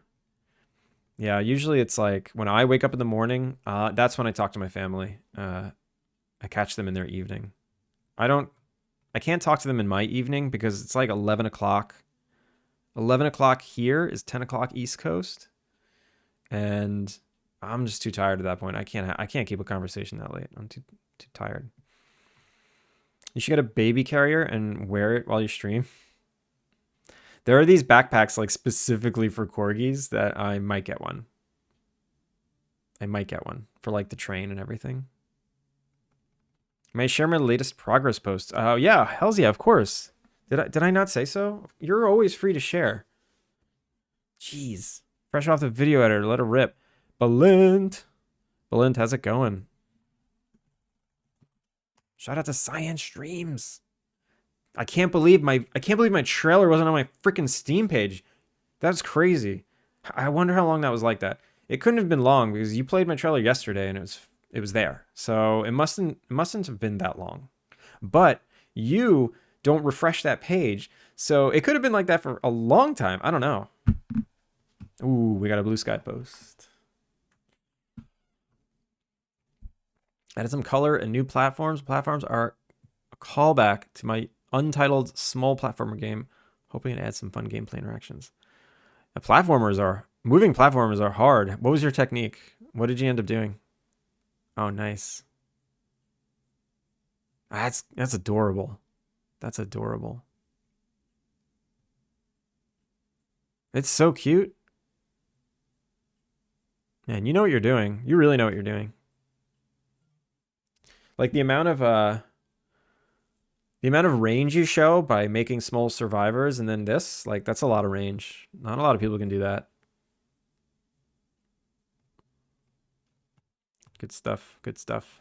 Yeah, usually it's like when I wake up in the morning, that's when I talk to my family. I catch them in their evening. I can't talk to them in my evening because it's like 11 o'clock. 11 o'clock here is 10 o'clock East Coast. And I'm just too tired at that point. I can't keep a conversation that late. I'm too tired. You should get a baby carrier and wear it while you stream. There are these backpacks like specifically for corgis that I might get one. I might get one for like the train and everything. May I share my latest progress post? Oh yeah, hells yeah, of course. Did I not say so? You're always free to share. Jeez. Fresh off the video editor, let it rip. Balint, how's it going? Shout out to Cyan Streams. I can't believe my trailer wasn't on my freaking Steam page. That's crazy. I wonder how long that was like that. It couldn't have been long because you played my trailer yesterday and it was there. So it mustn't have been that long. But you don't refresh that page. So it could have been like that for a long time. I don't know. Ooh, we got a blue sky post. Added some color and new platforms. Platforms are a callback to my untitled small platformer game, hoping to add some fun gameplay interactions. Moving platformers are hard. What was your technique? What did you end up doing? Oh, nice. That's adorable. That's adorable. It's so cute. Man, you know what you're doing. You really know what you're doing. Like the amount of range you show by making small survivors and then this, like that's a lot of range. Not a lot of people can do that. Good stuff. Good stuff.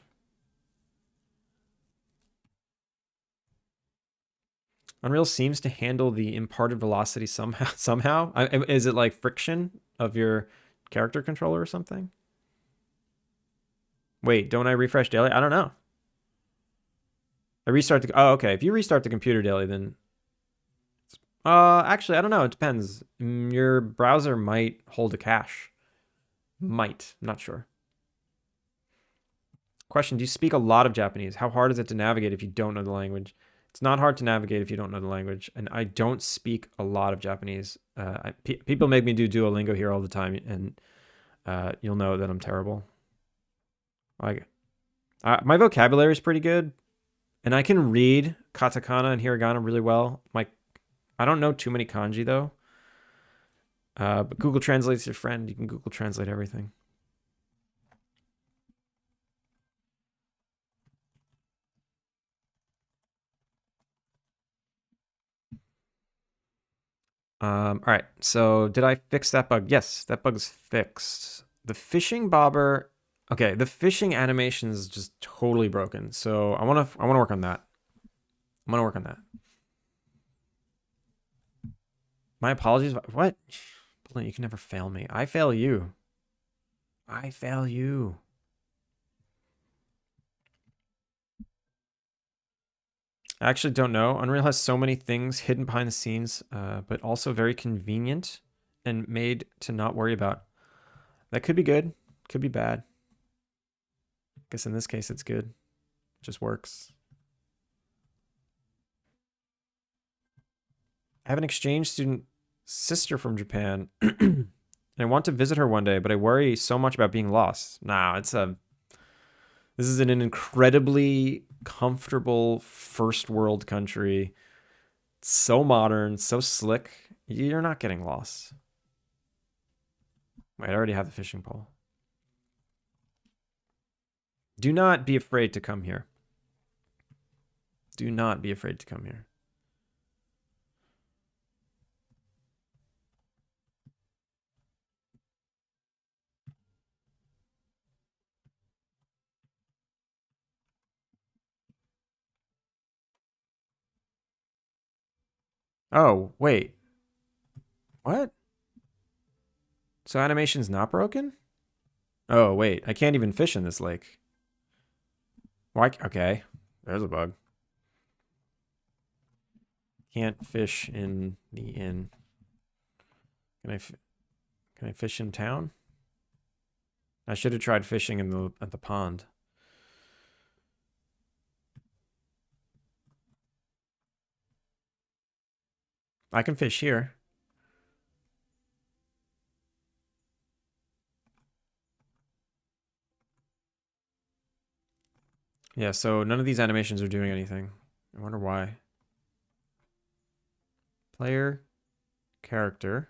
Unreal seems to handle the imparted velocity somehow. Is it like friction of your character controller or something? Wait, don't I refresh daily? I don't know. I restart the... Oh, okay. If you restart the computer daily, then... Actually, I don't know. It depends. Your browser might hold a cache. Might. I'm not sure. Question, do you speak a lot of Japanese? How hard is it to navigate if you don't know the language? It's not hard to navigate if you don't know the language. And I don't speak a lot of Japanese. People make me do Duolingo here all the time, and you'll know that I'm terrible. Like, my vocabulary is pretty good, and I can read katakana and hiragana really well. I don't know too many kanji though. But Google Translate's your friend. You can Google Translate everything. All right. So did I fix that bug? Yes, that bug's fixed. The fishing bobber. Okay, the fishing animation is just totally broken. So I want to work on that. I'm gonna work on that. My apologies. What? You can never fail me. I fail you. I fail you. I actually don't know. Unreal has so many things hidden behind the scenes, but also very convenient and made to not worry about. That could be good, could be bad. I guess in this case it's good. It just works. I have an exchange student sister from Japan. And I want to visit her one day, but I worry so much about being lost. Nah, this is an incredibly comfortable first world country. So modern, so slick. You're not getting lost. Wait, I already have the fishing pole. Do not be afraid to come here. Do not be afraid to come here. Oh, wait. What? So animation's not broken? Oh, wait. I can't even fish in this lake. Why? Okay. There's a bug. Can't fish in the inn. Can I fish in town? I should have tried fishing at the pond. I can fish here. Yeah, so none of these animations are doing anything. I wonder why. Player, character,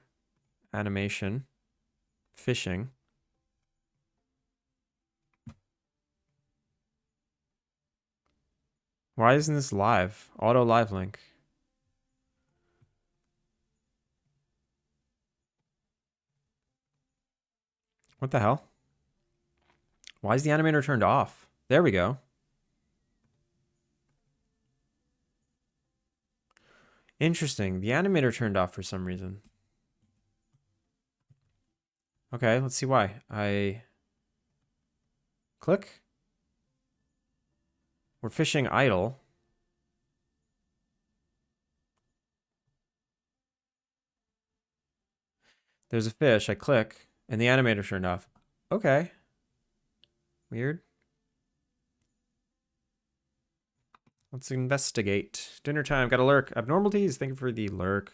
animation, fishing. Why isn't this live? Auto live link. What the hell? Why is the animator turned off? There we go. Interesting. The animator turned off for some reason. Okay, let's see why. I click. We're fishing idle. There's a fish. I click, and the animator turned off. Okay. Weird. Let's investigate. Dinner time. Got a lurk. Abnormalities. Thank you for the lurk.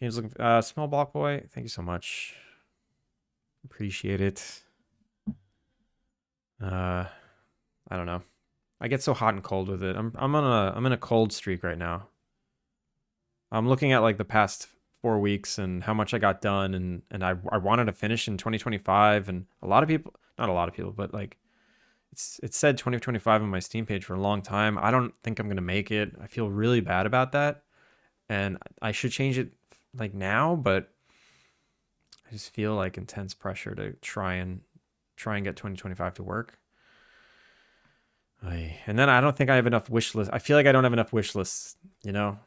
Games looking. Small block boy. Thank you so much. Appreciate it. I don't know. I get so hot and cold with it. I'm in a cold streak right now. I'm looking at like the past 4 weeks and how much I got done, and I wanted to finish in 2025, and a lot of people, not a lot of people, but like it said 2025 on my Steam page for a long time. I don't think I'm gonna make it. I feel really bad about that, and I should change it like now, but I just feel like intense pressure to try and get 2025 to work. And then I don't think I have enough wish lists. I feel like I don't have enough wish lists, you know?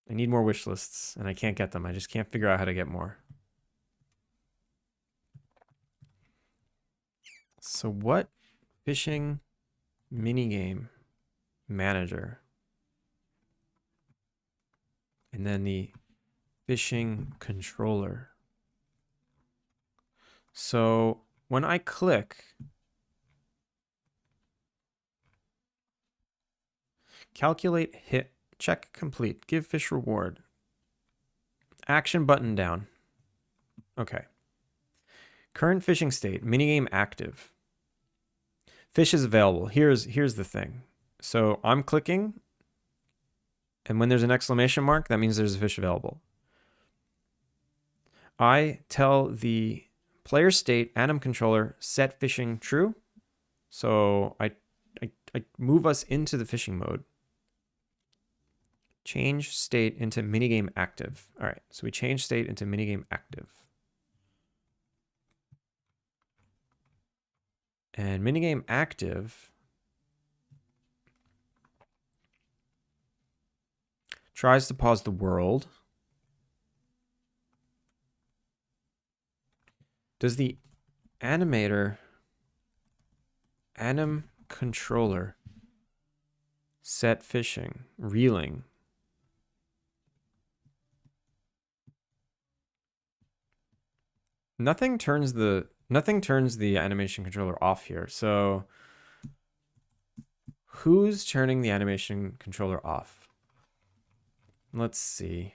I need more wish lists, and I can't get them. I just can't figure out how to get more. So what fishing minigame manager? And then the fishing controller. So when I click, calculate hit, check complete, give fish reward, action button down. Okay. Current fishing state, minigame active. Fish is available. Here's the thing. So I'm clicking, and when there's an exclamation mark, that means there's a fish available. I tell the player state anim controller set fishing true. So I move us into the fishing mode. Change state into minigame active. All right, so we change state into minigame active. And minigame active tries to pause the world. Does the animator anim controller set fishing reeling? Nothing turns the animation controller off here. So who's turning the animation controller off? Let's see.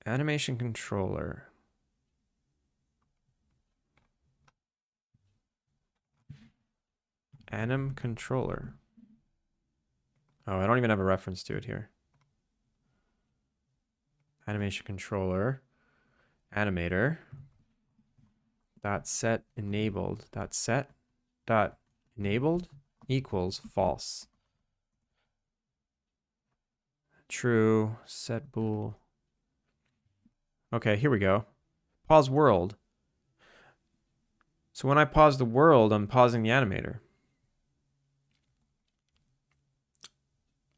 Animation controller. Anim controller. Oh, I don't even have a reference to it here. Animation controller. Animator. Dot set enabled. Dot set. Dot enabled equals false. True. Set bool. Okay, here we go. Pause world. So when I pause the world, I'm pausing the animator.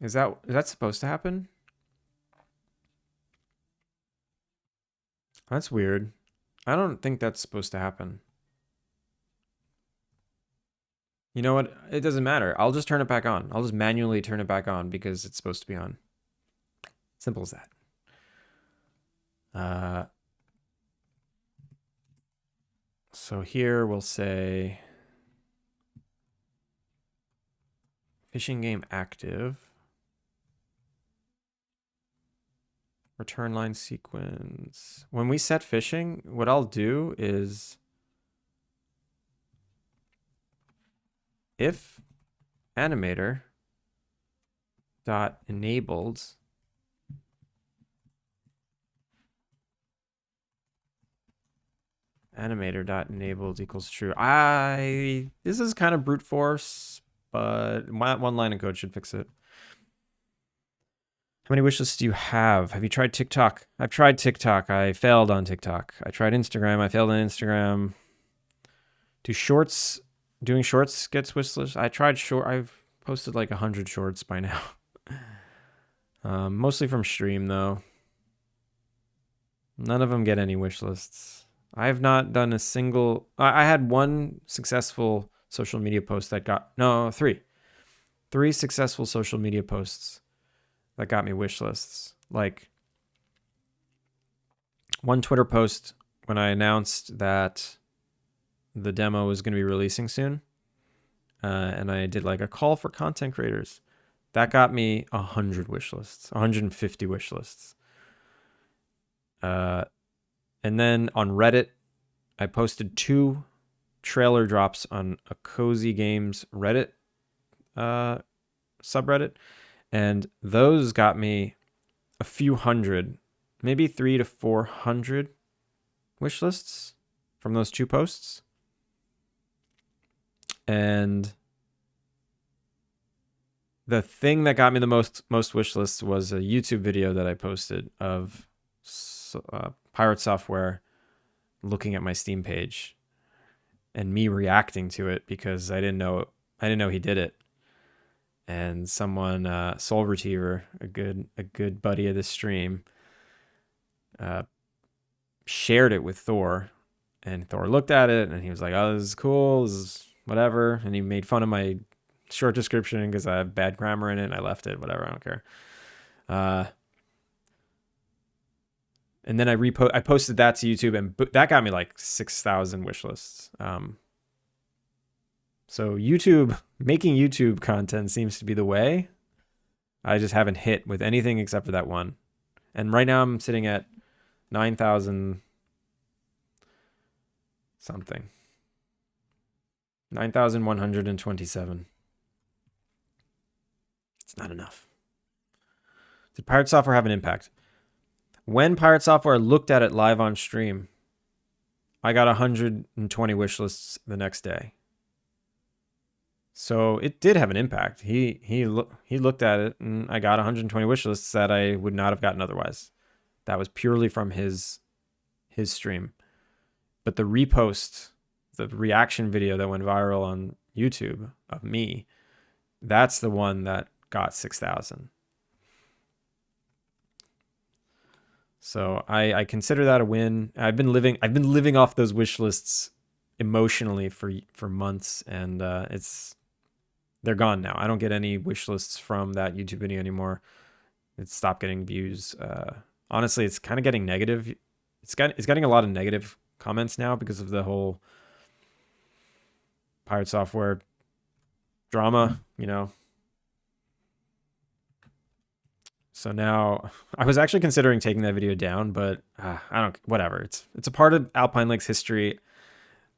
Is that supposed to happen? That's weird. I don't think that's supposed to happen. You know what? It doesn't matter. I'll just turn it back on. I'll just manually turn it back on because it's supposed to be on. Simple as that. So here we'll say fishing game active. Return line sequence. When we set fishing, what I'll do is if animator dot enabled equals true. This is kind of brute force, but one line of code should fix it. How many wishlist do you have? Have you tried TikTok? I've tried TikTok. I failed on TikTok. I tried Instagram. I failed on Instagram. Doing shorts gets wishlist? I tried I've posted like 100 shorts by now. Mostly from stream though. None of them get any wish lists. I have not done a single. I had one successful social media post that got three successful social media posts that got me wish lists. Like one Twitter post when I announced that the demo was going to be releasing soon, and I did like a call for content creators. That got me 100 wish lists, 150 wish lists. And then on Reddit, I posted 2 trailer drops on a Cozy Games Reddit subreddit, and those got me a few hundred, maybe 300 to 400 wish lists from those 2 posts. And the thing that got me the most wish lists was a YouTube video that I posted of Pirate Software looking at my Steam page and me reacting to it because I didn't know he did it. And someone, Soul Retriever, a good buddy of the stream, shared it with Thor, and Thor looked at it and he was like, "Oh, this is cool. This is whatever." And he made fun of my short description because I have bad grammar in it. And I left it. Whatever. I don't care. And then I posted that to YouTube, and that got me like 6,000 wish lists. So making YouTube content seems to be the way. I just haven't hit with anything except for that one. And right now I'm sitting at 9,000 something. 9,127. It's not enough. Did Pirate Software have an impact? When Pirate Software looked at it live on stream, I got 120 wish lists the next day. So it did have an impact. He looked at it, and I got 120 wish lists that I would not have gotten otherwise. That was purely from his stream. But the repost, the reaction video that went viral on YouTube of me, that's the one that got 6,000. So I consider that a win. I've been living off those wish lists emotionally for months, and they're gone now. I don't get any wish lists from that YouTube video anymore. It stopped getting views. Honestly, it's kind of getting negative. It's getting a lot of negative comments now because of the whole Pirate Software drama, So now I was actually considering taking that video down, but whatever. It's a part of Alpine Lake's history.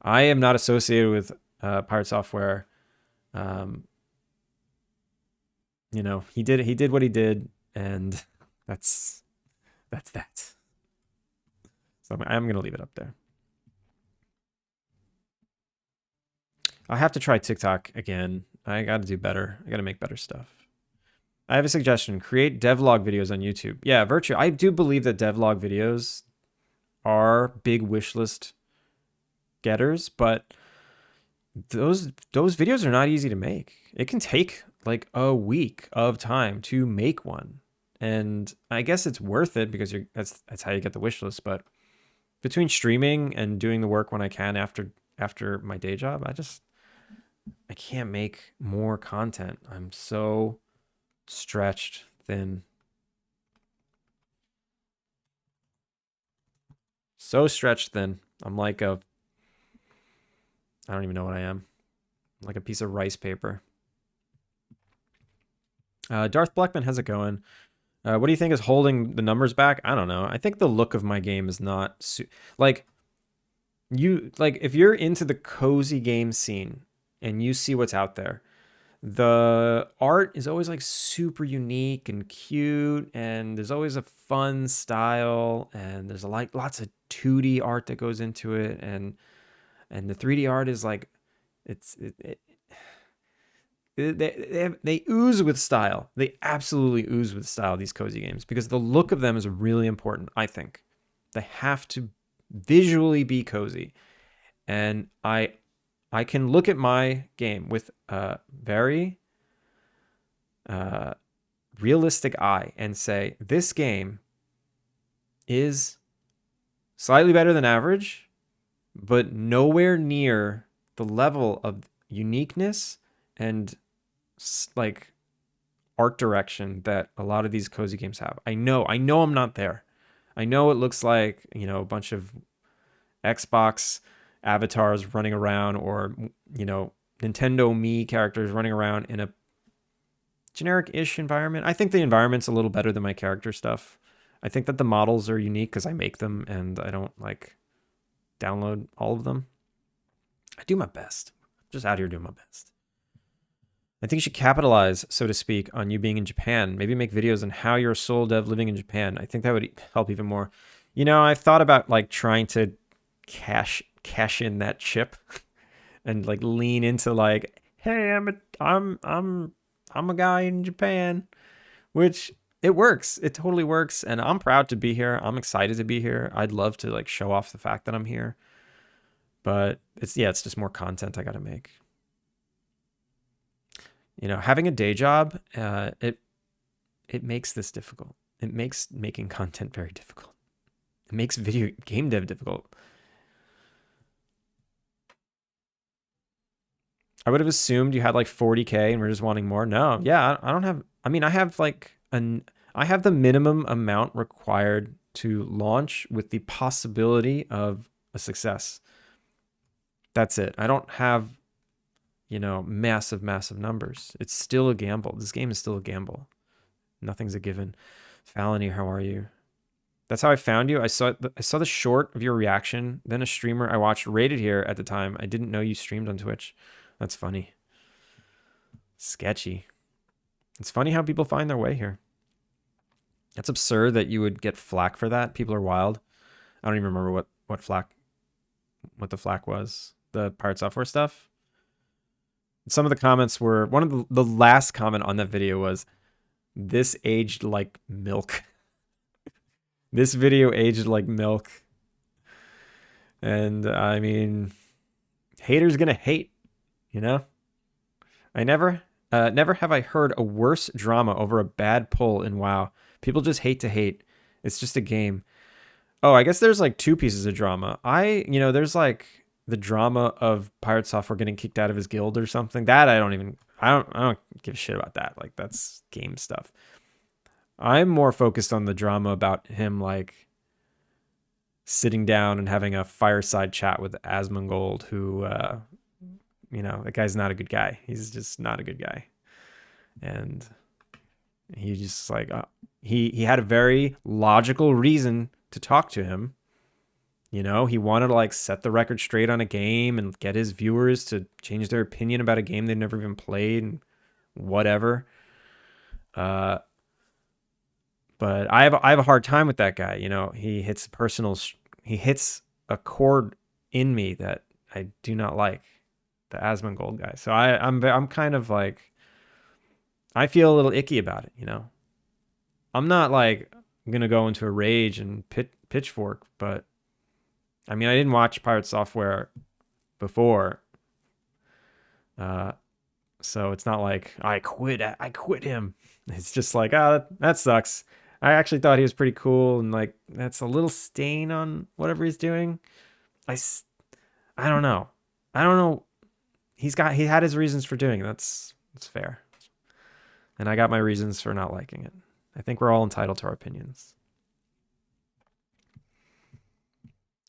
I am not associated with Pirate Software. He did what he did, and that's that. So I'm going to leave it up there. I have to try TikTok again. I got to do better. I got to make better stuff. I have a suggestion. Create devlog videos on YouTube. Yeah, Virtue. I do believe that devlog videos are big wish list getters, but those videos are not easy to make. It can take like a week of time to make one. And I guess it's worth it because that's how you get the wish list. But between streaming and doing the work when I can after my day job, I can't make more content. I'm so stretched thin. So stretched thin. I'm like I don't even know what I am. I'm like a piece of rice paper. Darth Blackman, how's it going? What do you think is holding the numbers back? I don't know. I think the look of my game is not like if you're into the cozy game scene and you see what's out there, the art is always like super unique and cute, and there's always a fun style, and there's like lots of 2D art that goes into it, and the 3D art is like it's they ooze with style. They absolutely ooze with style, these cozy games, because the look of them is really important, I think. They have to visually be cozy. And I can look at my game with a very realistic eye and say, this game is slightly better than average, but nowhere near the level of uniqueness and like art direction that a lot of these cozy games have. I know I'm not there. I know it looks like, a bunch of Xbox avatars running around, or, Nintendo Me characters running around in a generic-ish environment. I think the environment's a little better than my character stuff. I think that the models are unique because I make them and I don't like download all of them. I do my best. I'm just out here doing my best. I think you should capitalize, so to speak, on you being in Japan. Maybe make videos on how you're a solo dev living in Japan. I think that would help even more. I thought about like trying to cash in that chip and like lean into like, hey, I'm a guy in Japan, which it works. It totally works, and I'm proud to be here. I'm excited to be here. I'd love to like show off the fact that I'm here, but it's just more content I got to make. Having a day job, it makes this difficult. It makes making content very difficult. It makes video game dev difficult. I would have assumed you had like 40K and we're just wanting more. No, yeah, I don't have. I mean, I have like I have the minimum amount required to launch with the possibility of a success. That's it. I don't have, massive numbers. It's still a gamble. This game is still a gamble. Nothing's a given. Falony, how are you? That's how I found you. I saw the short of your reaction. Then a streamer I watched rated here at the time. I didn't know you streamed on Twitch. That's funny. Sketchy. It's funny how people find their way here. It's absurd that you would get flack for that. People are wild. I don't even remember what the flack was. The Pirate Software stuff. Some of the comments were, one of the last comment on that video was, this aged like milk. This video aged like milk. And I mean, haters gonna hate, I never have I heard a worse drama over a bad pull in WoW. People just hate to hate. It's just a game. Oh, I guess there's like two pieces of drama. There's like the drama of Pirate Software getting kicked out of his guild or something. That I don't give a shit about that. Like, that's game stuff. I'm more focused on the drama about him like sitting down and having a fireside chat with Asmongold, who that guy's not a good guy. He's just not a good guy. And he just like he had a very logical reason to talk to him. He wanted to like set the record straight on a game and get his viewers to change their opinion about a game they've never even played and whatever. But I have a hard time with that guy. He hits a chord in me that I do not like, the Asmongold guy. So I'm kind of like, I feel a little icky about it. I'm not like gonna go into a rage and pitchfork, but I mean, I didn't watch Pirate Software before, so it's not like I quit him. It's just like, that sucks. I actually thought he was pretty cool, and like that's a little stain on whatever he's doing. I don't know. He had his reasons for doing it. That's fair, and I got my reasons for not liking it. I think we're all entitled to our opinions.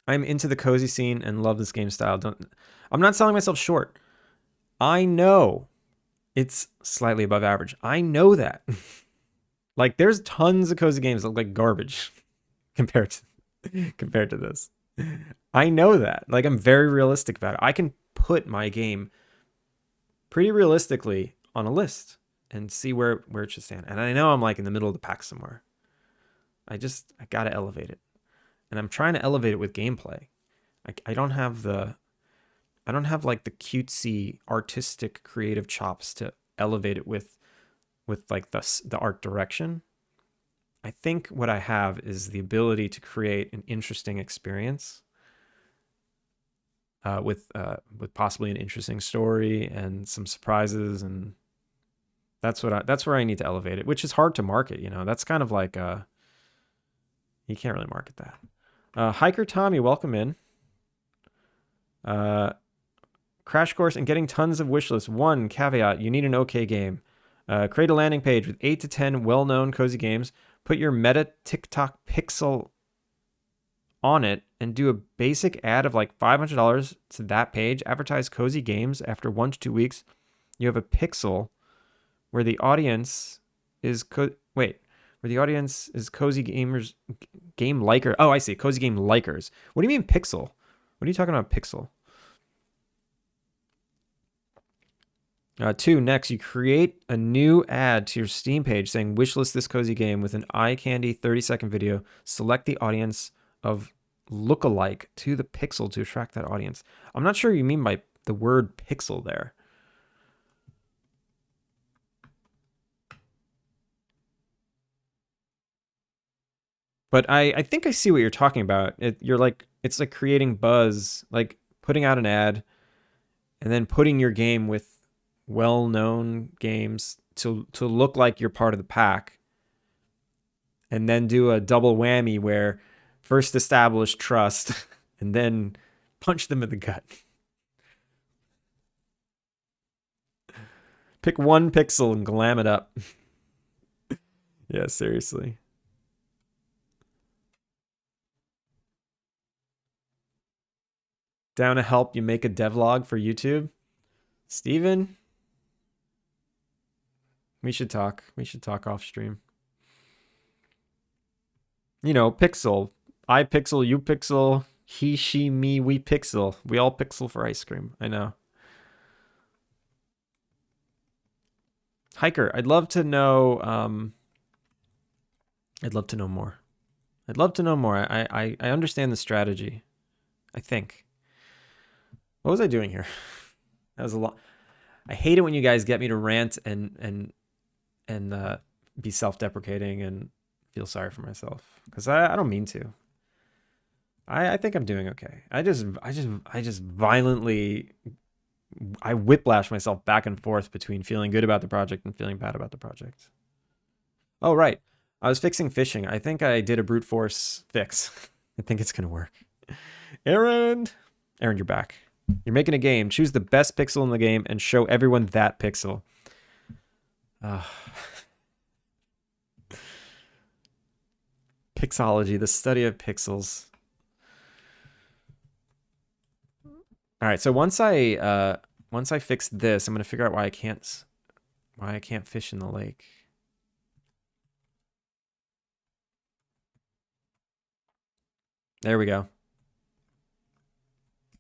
I'm into the cozy scene and love this game style. I'm not selling myself short. I know it's slightly above average. I know that. Like there's tons of cozy games that look like garbage compared to this. I know that. Like I'm very realistic about it. I can put my game pretty realistically on a list and see where it should stand. And I know I'm like in the middle of the pack somewhere. I gotta elevate it. And I'm trying to elevate it with gameplay. I don't have like the cutesy artistic creative chops to elevate it with like the art direction. I think what I have is the ability to create an interesting experience with possibly an interesting story and some surprises, and that's where I need to elevate it, which is hard to market. You know, that's kind of like you can't really market that. Hiker Tommy, welcome in. Crash course in getting tons of wish lists. One caveat: you need an okay game. Create a landing page with 8 to 10 well-known cozy games. Put your meta TikTok pixel on it and do a basic ad of like $500 to that page. Advertise cozy games. After 1 to 2 weeks, you have a pixel where the audience is cozy gamers, game liker. Oh, I see. Cozy game likers. What do you mean pixel? What are you talking about pixel? 2, next, you create a new ad to your Steam page saying wishlist this cozy game with an eye candy 30-second video. Select the audience of lookalike to the pixel to attract that audience. I'm not sure what you mean by the word pixel there. But I think I see what you're talking about. It's like creating buzz, like putting out an ad and then putting your game with well-known games to look like you're part of the pack, and then do a double whammy where first establish trust and then punch them in the gut. Pick one pixel and glam it up. Yeah, seriously. Down to help you make a devlog for YouTube? Steven? We should talk. We should talk off stream. You know, pixel. I pixel, you pixel, he, she, me, we pixel. We all pixel for ice cream. I know. Hiker, I'd love to know I'd love to know more. I'd love to know more. I understand the strategy. I think. What was I doing here? That was a lot. I hate it when you guys get me to rant and be self-deprecating and feel sorry for myself, because I don't mean to. I think I'm doing okay. I just violently whiplash myself back and forth between feeling good about the project and feeling bad about the project. Oh, right. I was fixing fishing. I think I did a brute force fix. I think it's going to work. Aaron, you're back. You're making a game. Choose the best pixel in the game and show everyone that pixel. Pixology, the study of pixels. All right, so once I fix this, I'm gonna figure out why I can't fish in the lake. There we go.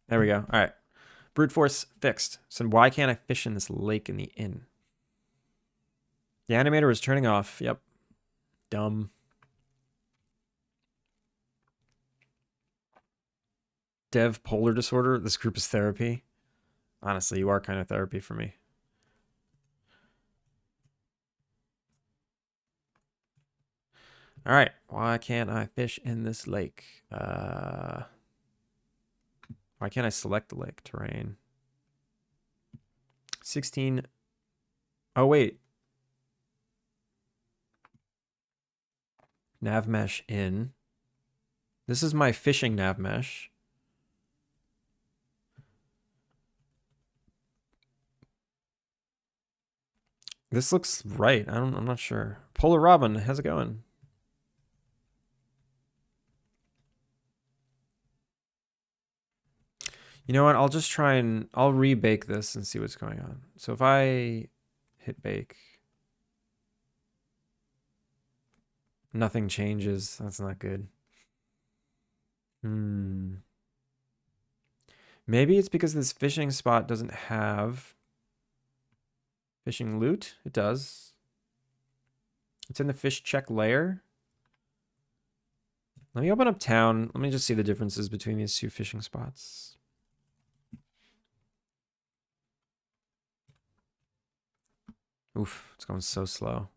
There we go. All right, brute force fixed. So why can't I fish in this lake in the inn? The animator was turning off. Yep. Dumb. Dev polar disorder. This group is therapy. Honestly, you are kind of therapy for me. All right. Why can't I fish in this lake? Why can't I select the lake terrain? 16. Oh, wait. Nav mesh in. This is my fishing nav mesh. This looks right. I'm not sure. Polar Robin, how's it going? You know what? I'll just try and I'll rebake this and see what's going on. So if I hit bake. Nothing changes. That's not good. Maybe it's because this fishing spot doesn't have fishing loot. It does. It's in the fish check layer. Let me open up town. Let me just see the differences between these two fishing spots. Oof, it's going so slow.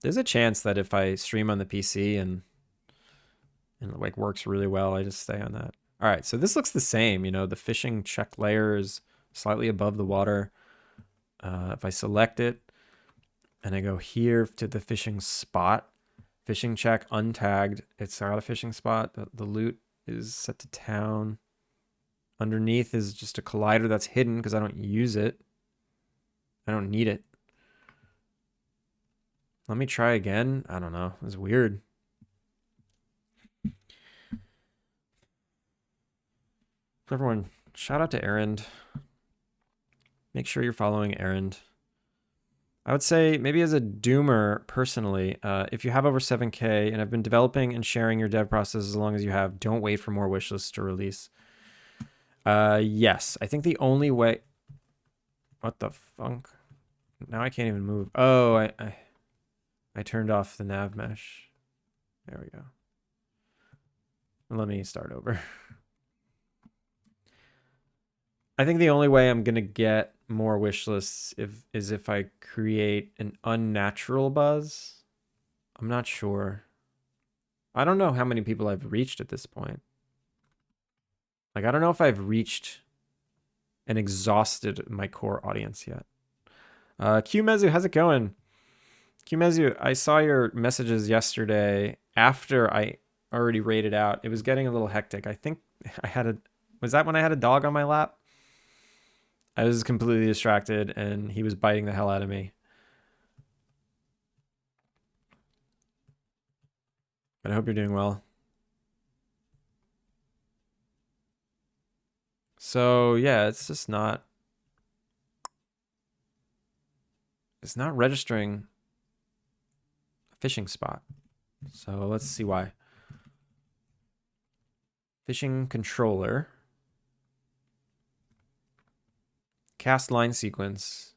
There's a chance that if I stream on the PC and it like works really well, I just stay on that. All right, so this looks the same. You know, the fishing check layer is slightly above the water. If I select it and I go here to the fishing spot, fishing check untagged, it's got a fishing spot. The loot is set to town. Underneath is just a collider that's hidden because I don't use it. I don't need it. Let me try again. I don't know. It's weird. Everyone, shout out to Errand. Make sure you're following Errand. I would say maybe as a doomer personally, if you have over 7K and have been developing and sharing your dev process as long as you have, don't wait for more wishlists to release. Yes, I think the only way... What the funk? Now I can't even move. Oh, I turned off the nav mesh. There we go. Let me start over. I think the only way I'm going to get more wish lists is if I create an unnatural buzz. I'm not sure. I don't know how many people I've reached at this point. Like, I don't know if I've reached and exhausted my core audience yet. Qmezu, how's it going? Qmezu, I saw your messages yesterday after I already rated out. It was getting a little hectic. I think I had a... Was that when I had a dog on my lap? I was completely distracted and he was biting the hell out of me. But I hope you're doing well. So yeah, it's just not... It's not registering a fishing spot. So let's see why. Fishing controller. Cast line sequence.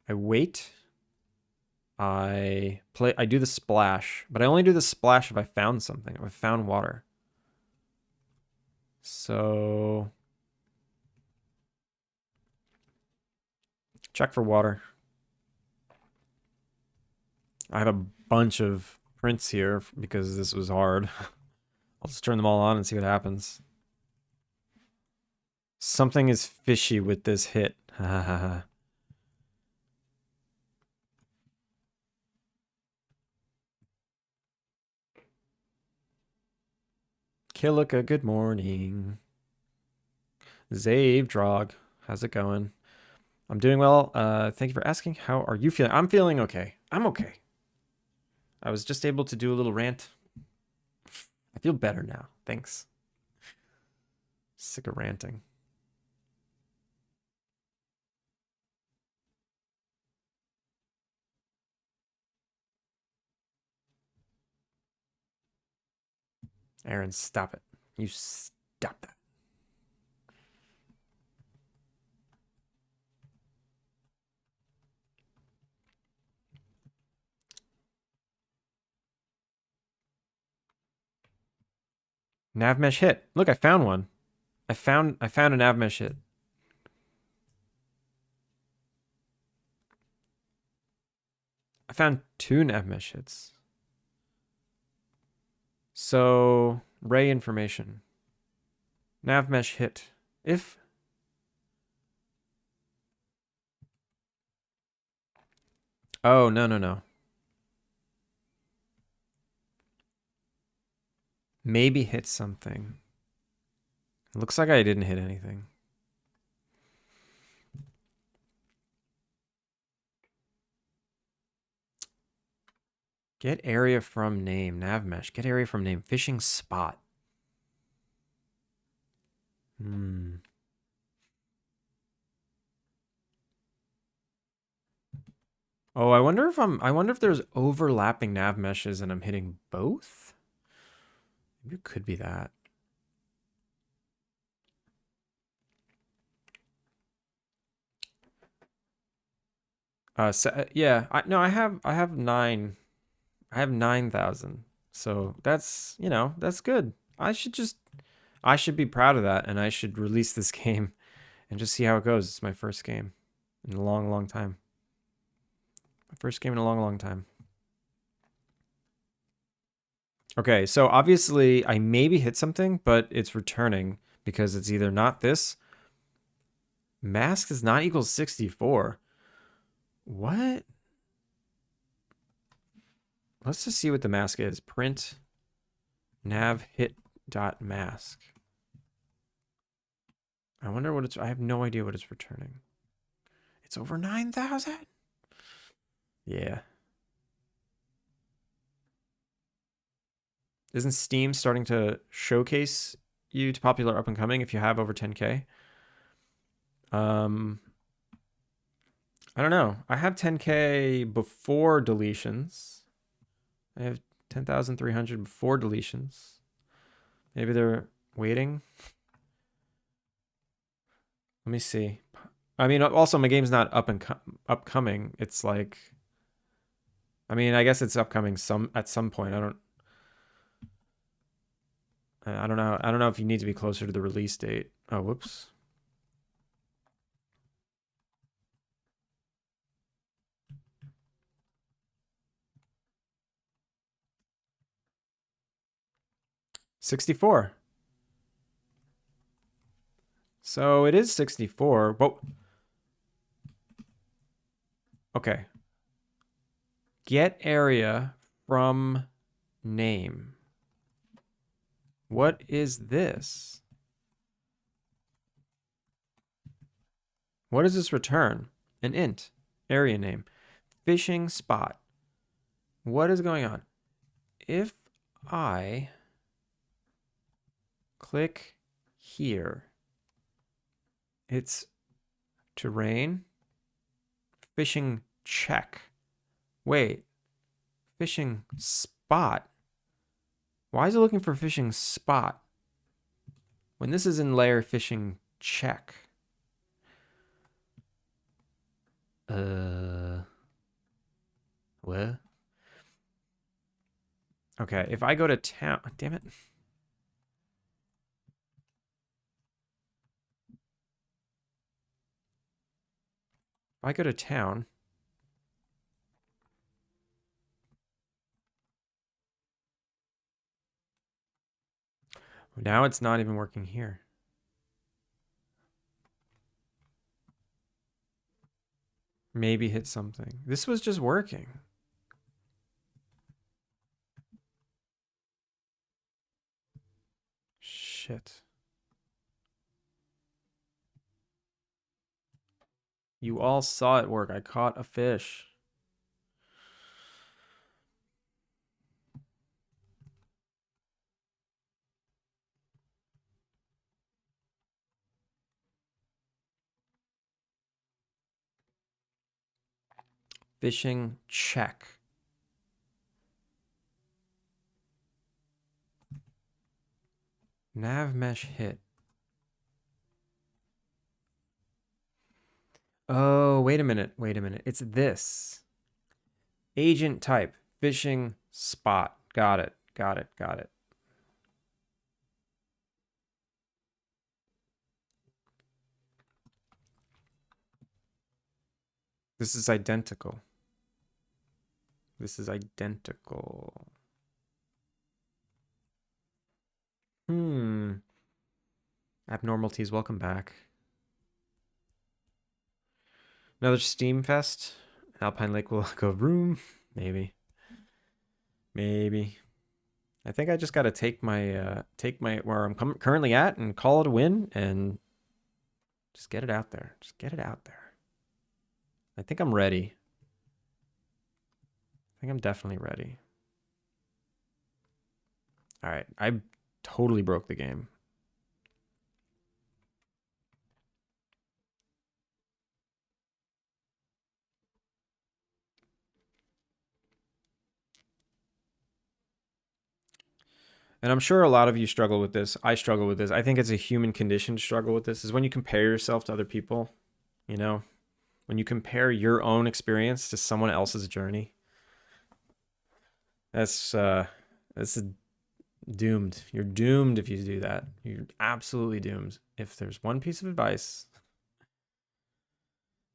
I wait. I do the splash, but I only do the splash if I found something, if I found water. So check for water. I have a bunch of prints here because this was hard. I'll just turn them all on and see what happens. Something is fishy with this hit. Killica, good morning. Zave Drog, how's it going? I'm doing well. Thank you for asking. How are you feeling? I'm feeling okay. I'm okay. I was just able to do a little rant. I feel better now. Thanks. Sick of ranting. Aaron, stop it. You stop that. Nav mesh hit. Look, I found one. I found a nav mesh hit. I found 2 nav mesh hits. So, ray information. Nav mesh hit. If... Oh, no. Maybe hit something. It looks like I didn't hit anything. Get area from name. Nav mesh. Get area from name. Fishing spot. Oh, I wonder if there's overlapping nav meshes and I'm hitting both? Maybe it could be that. Yeah, I have 9,000. So that's, you know, that's good. I should be proud of that, and I should release this game and just see how it goes. It's my first game in a long, long time. My first game in a long, long time. Okay, so obviously I maybe hit something, but it's returning because it's either not this. Mask is not equals 64. What? Let's just see what the mask is. Print nav hit dot mask. I wonder what it's. I have no idea what it's returning. It's over 9,000. Yeah. Isn't Steam starting to showcase you to popular up and coming if you have over 10K? I don't know. I have 10K before deletions. I have 10,300 before deletions. Maybe they're waiting. Let me see. I mean, also my game's not upcoming. It's like, I mean, I guess it's upcoming at some point. I don't know. I don't know if you need to be closer to the release date. Oh, whoops. $64. So it is 64, but okay. Get area from name. What is this? What does this return? An int. Area name. Fishing spot. What is going on? If I click here, it's terrain. Fishing check. Wait. Fishing spot. Why is it looking for fishing spot when this is in layer fishing check? What? Okay, if I go to town, damn it. If I go to town, now it's not even working here. Maybe hit something. This was just working. Shit. You all saw it work. I caught a fish. Fishing check. Nav mesh hit. Oh, wait a minute. Wait a minute. It's this. Agent type. Fishing spot. Got it. Got it. Got it. This is identical. This is identical. Abnormalities, welcome back. Another Steam Fest. Alpine Lake will go room. Maybe. Maybe. I think I just got to take my where I'm currently at and call it a win and just get it out there. Just get it out there. I think I'm ready. I think I'm definitely ready. All right. I totally broke the game. And I'm sure a lot of you struggle with this. I struggle with this. I think it's a human condition to struggle with this, is when you compare yourself to other people, you know, when you compare your own experience to someone else's journey. That's doomed. You're doomed if you do that. You're absolutely doomed. If there's one piece of advice,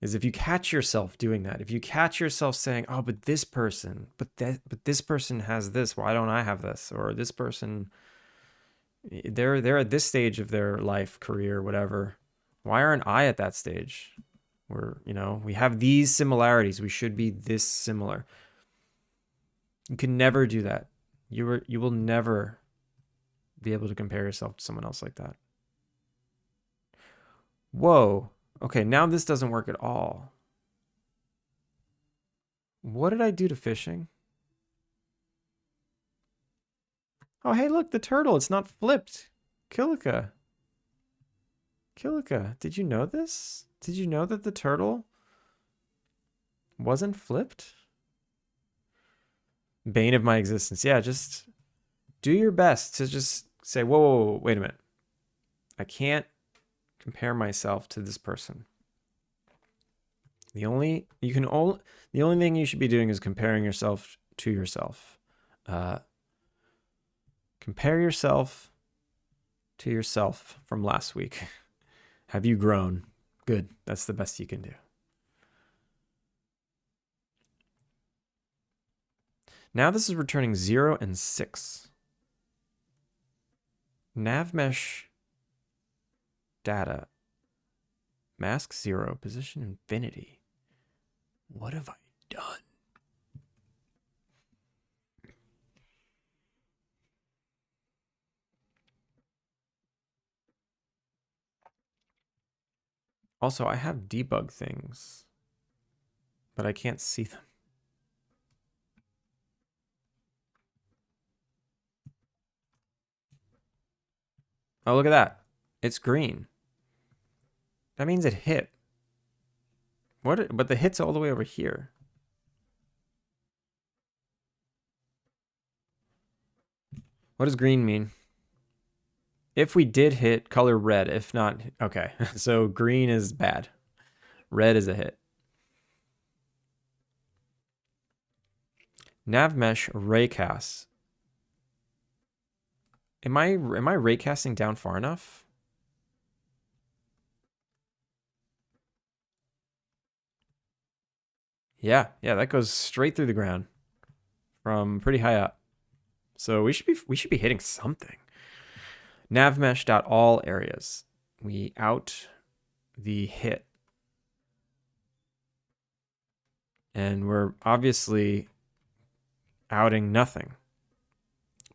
is if you catch yourself doing that, if you catch yourself saying, "Oh, but this person, but this person has this. Why don't I have this?" Or this person, they're at this stage of their life, career, whatever. Why aren't I at that stage? We have these similarities. We should be this similar. You can never do that. You will never be able to compare yourself to someone else like that. Whoa. Okay, now this doesn't work at all. What did I do to fishing? Oh, hey, look, the turtle. It's not flipped. Kilika. Kilika, did you know this? Did you know that the turtle wasn't flipped? Bane of my existence. Yeah, just do your best to just say, whoa, whoa, whoa, wait a minute. I can't compare myself to this person. The only thing you should be doing is comparing yourself to yourself. Compare yourself to yourself from last week. Have you grown? Good. That's the best you can do. Now this is returning 0 and 6. Navmesh data. Mask 0, position infinity. What have I done? Also, I have debug things, but I can't see them. Oh, look at that. It's green. That means it hit. But the hit's all the way over here. What does green mean? If we did hit, color red. If not, okay. So green is bad. Red is a hit. Navmesh raycast. Am I raycasting down far enough? Yeah, that goes straight through the ground from pretty high up. So we should be hitting something. Navmesh.all areas. We out the hit. And we're obviously outing nothing.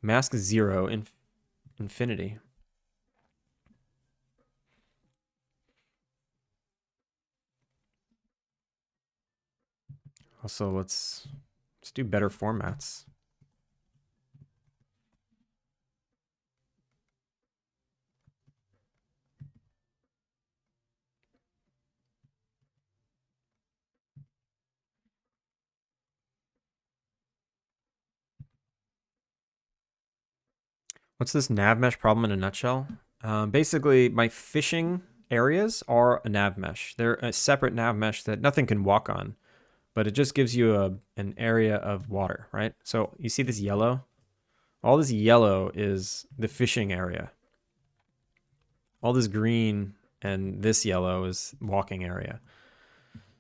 Mask 0 in infinity. Also, let's do better formats. What's this nav mesh problem in a nutshell? Basically, my fishing areas are a nav mesh. They're a separate nav mesh that nothing can walk on, but it just gives you an area of water, right? So you see this yellow? All this yellow is the fishing area. All this green and this yellow is walking area.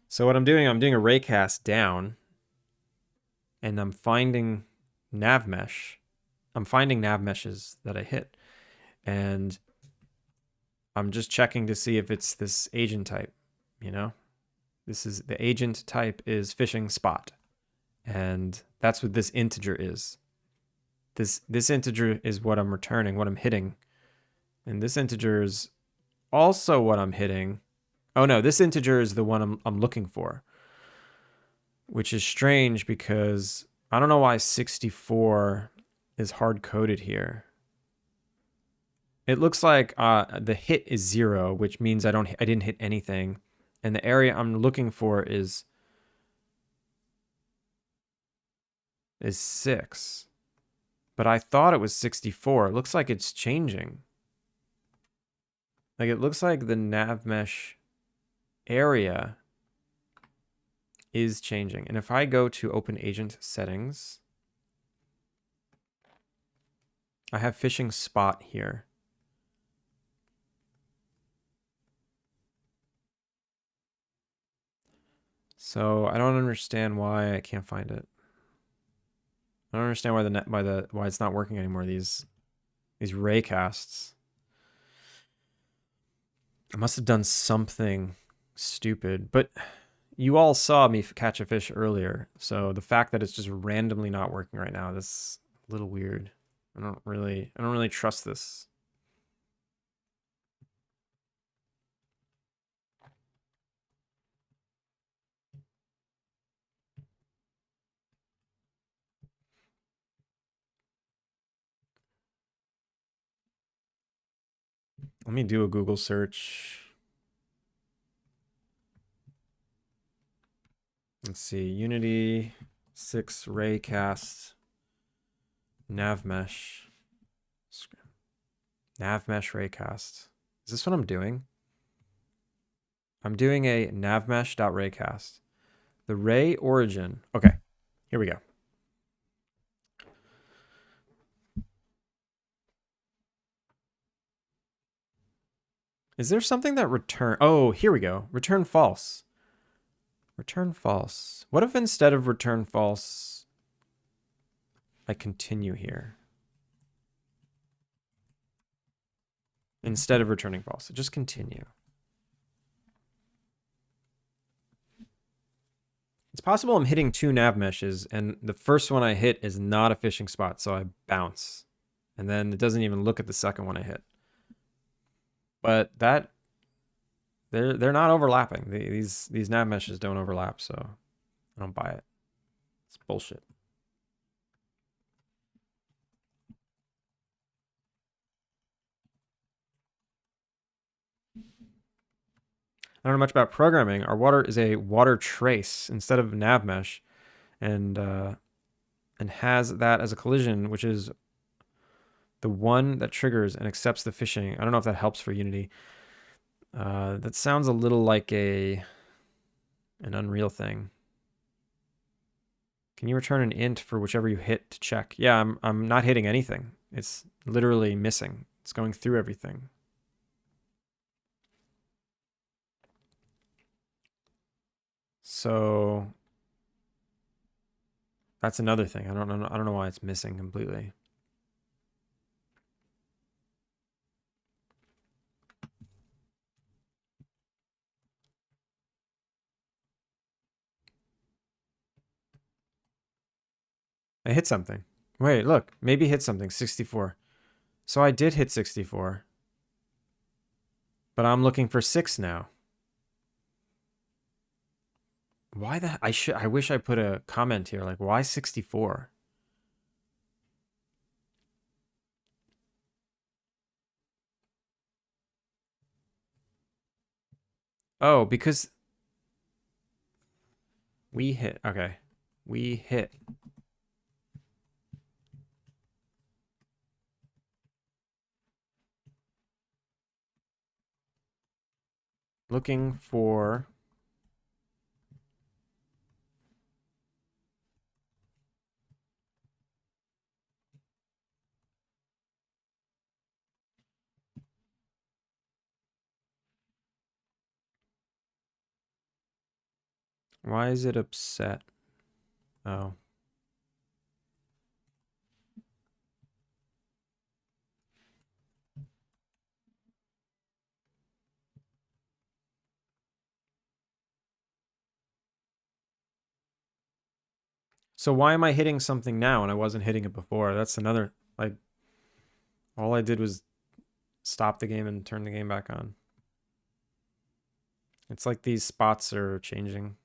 So what I'm doing a raycast down, and I'm finding nav mesh. I'm finding nav meshes that I hit, and I'm just checking to see if it's this agent type, This is the agent type is fishing spot, and that's what this integer is. This integer is what I'm returning, what I'm hitting, and this integer is also what I'm hitting. Oh no, this integer is the one I'm looking for, which is strange because I don't know why 64 is hard coded here. It looks like the hit is 0, which means I didn't hit anything, and the area I'm looking for is 6. but I thought it was 64. It looks like it's changing. Like it looks like the nav mesh area is changing. And if I go to open agent settings, I have fishing spot here. So I don't understand why I can't find it. I don't understand why it's not working anymore. These ray casts. I must have done something stupid, but you all saw me catch a fish earlier. So the fact that it's just randomly not working right now, this is a little weird. I don't really trust this. Let me do a Google search. Let's see, Unity 6 Raycast Navmesh. Navmesh Raycast. Is this what I'm doing? I'm doing a navmesh.raycast. The ray origin. Okay, here we go. Is there something that return? Oh, here we go. Return false. Return false. What if instead of return false, I continue here? Instead of returning false, just continue. It's possible I'm hitting two nav meshes, and the first one I hit is not a fishing spot, so I bounce. And then it doesn't even look at the second one I hit. But that they're not overlapping. These nav meshes don't overlap, so I don't buy it. It's bullshit. I don't know much about programming. Our water is a water trace instead of nav mesh, and has that as a collision, which is the one that triggers and accepts the fishing. I don't know if that helps for Unity. That sounds a little like an Unreal thing. Can you return an int for whichever you hit to check? Yeah, I'm not hitting anything. It's literally missing. It's going through everything. So that's another thing. I don't know why it's missing completely. I hit something. Wait, look. Maybe hit something. 64. So I did hit 64. But I'm looking for 6 now. Why the... I wish I put a comment here. Like, why 64? Oh, because... we hit. Okay. We hit. Looking for... Why is it upset? Oh. So why am I hitting something now and I wasn't hitting it before? That's another... Like, all I did was stop the game and turn the game back on. It's like these spots are changing.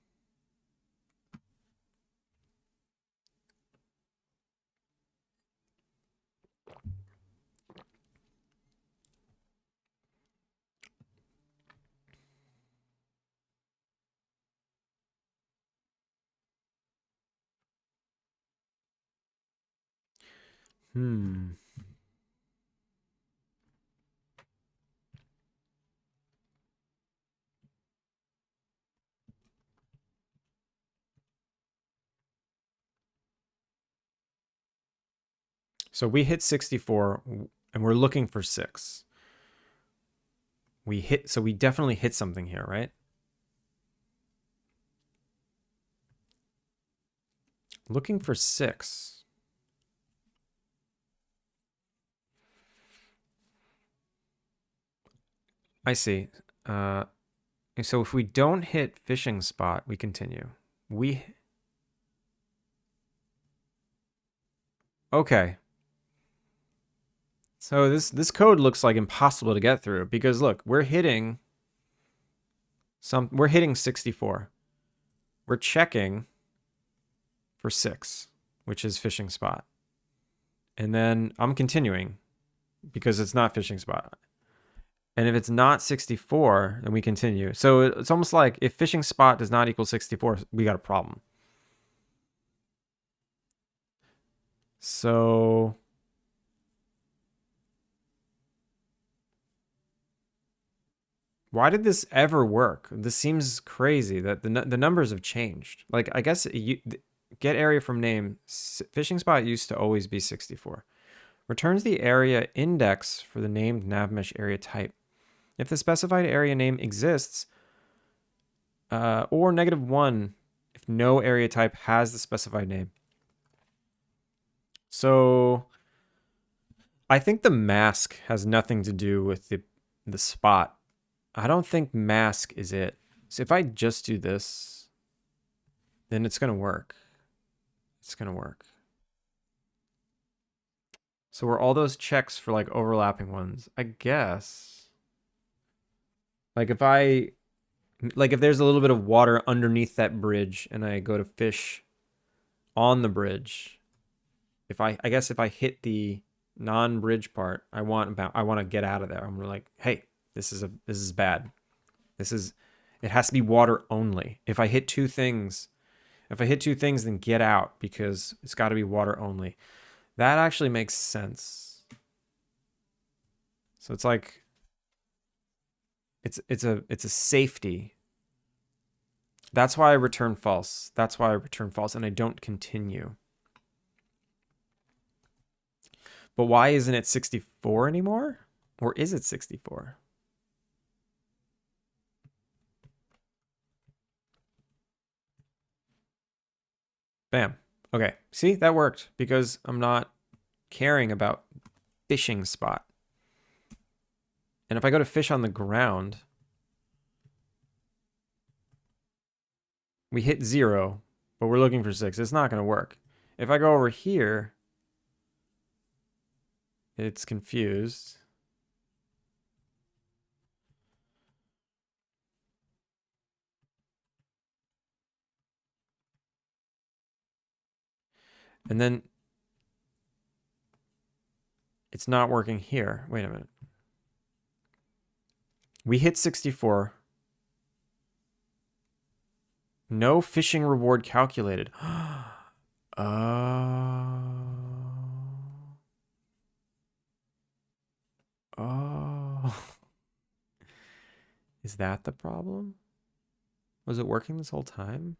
Hmm. So we hit 64 and we're looking for 6. So we definitely hit something here, right? Looking for 6. I see. Uh, so if we don't hit fishing spot, we continue. Okay. So this code looks like impossible to get through because look, we're hitting 64. We're checking for 6, which is fishing spot. And then I'm continuing because it's not fishing spot. And if it's not 64, then we continue. So it's almost like if fishing spot does not equal 64, we got a problem. So why did this ever work? This seems crazy that the numbers have changed. Like I guess get area from name. Fishing spot used to always be 64. Returns the area index for the named navmesh area type. If the specified area name exists, or -1 if no area type has the specified name. So I think the mask has nothing to do with the spot. I don't think mask is it. So if I just do this, then it's going to work. It's going to work. So were all those checks for like overlapping ones? I guess. Like if there's a little bit of water underneath that bridge and I go to fish on the bridge, I guess if I hit the non-bridge part, I want to get out of there. I'm like, "Hey, this is bad. It has to be water only. If I hit two things, then get out because it's got to be water only." That actually makes sense. So it's like it's a safety. That's why I return false. And I don't continue. But why isn't it 64 anymore? Or is it 64? Bam. Okay. See, that worked because I'm not caring about fishing spot. And if I go to fish on the ground, we hit 0, but we're looking for 6. It's not going to work. If I go over here, it's confused. And then it's not working here. Wait a minute. We hit 64. No fishing reward calculated. Oh. Oh. Is that the problem? Was it working this whole time?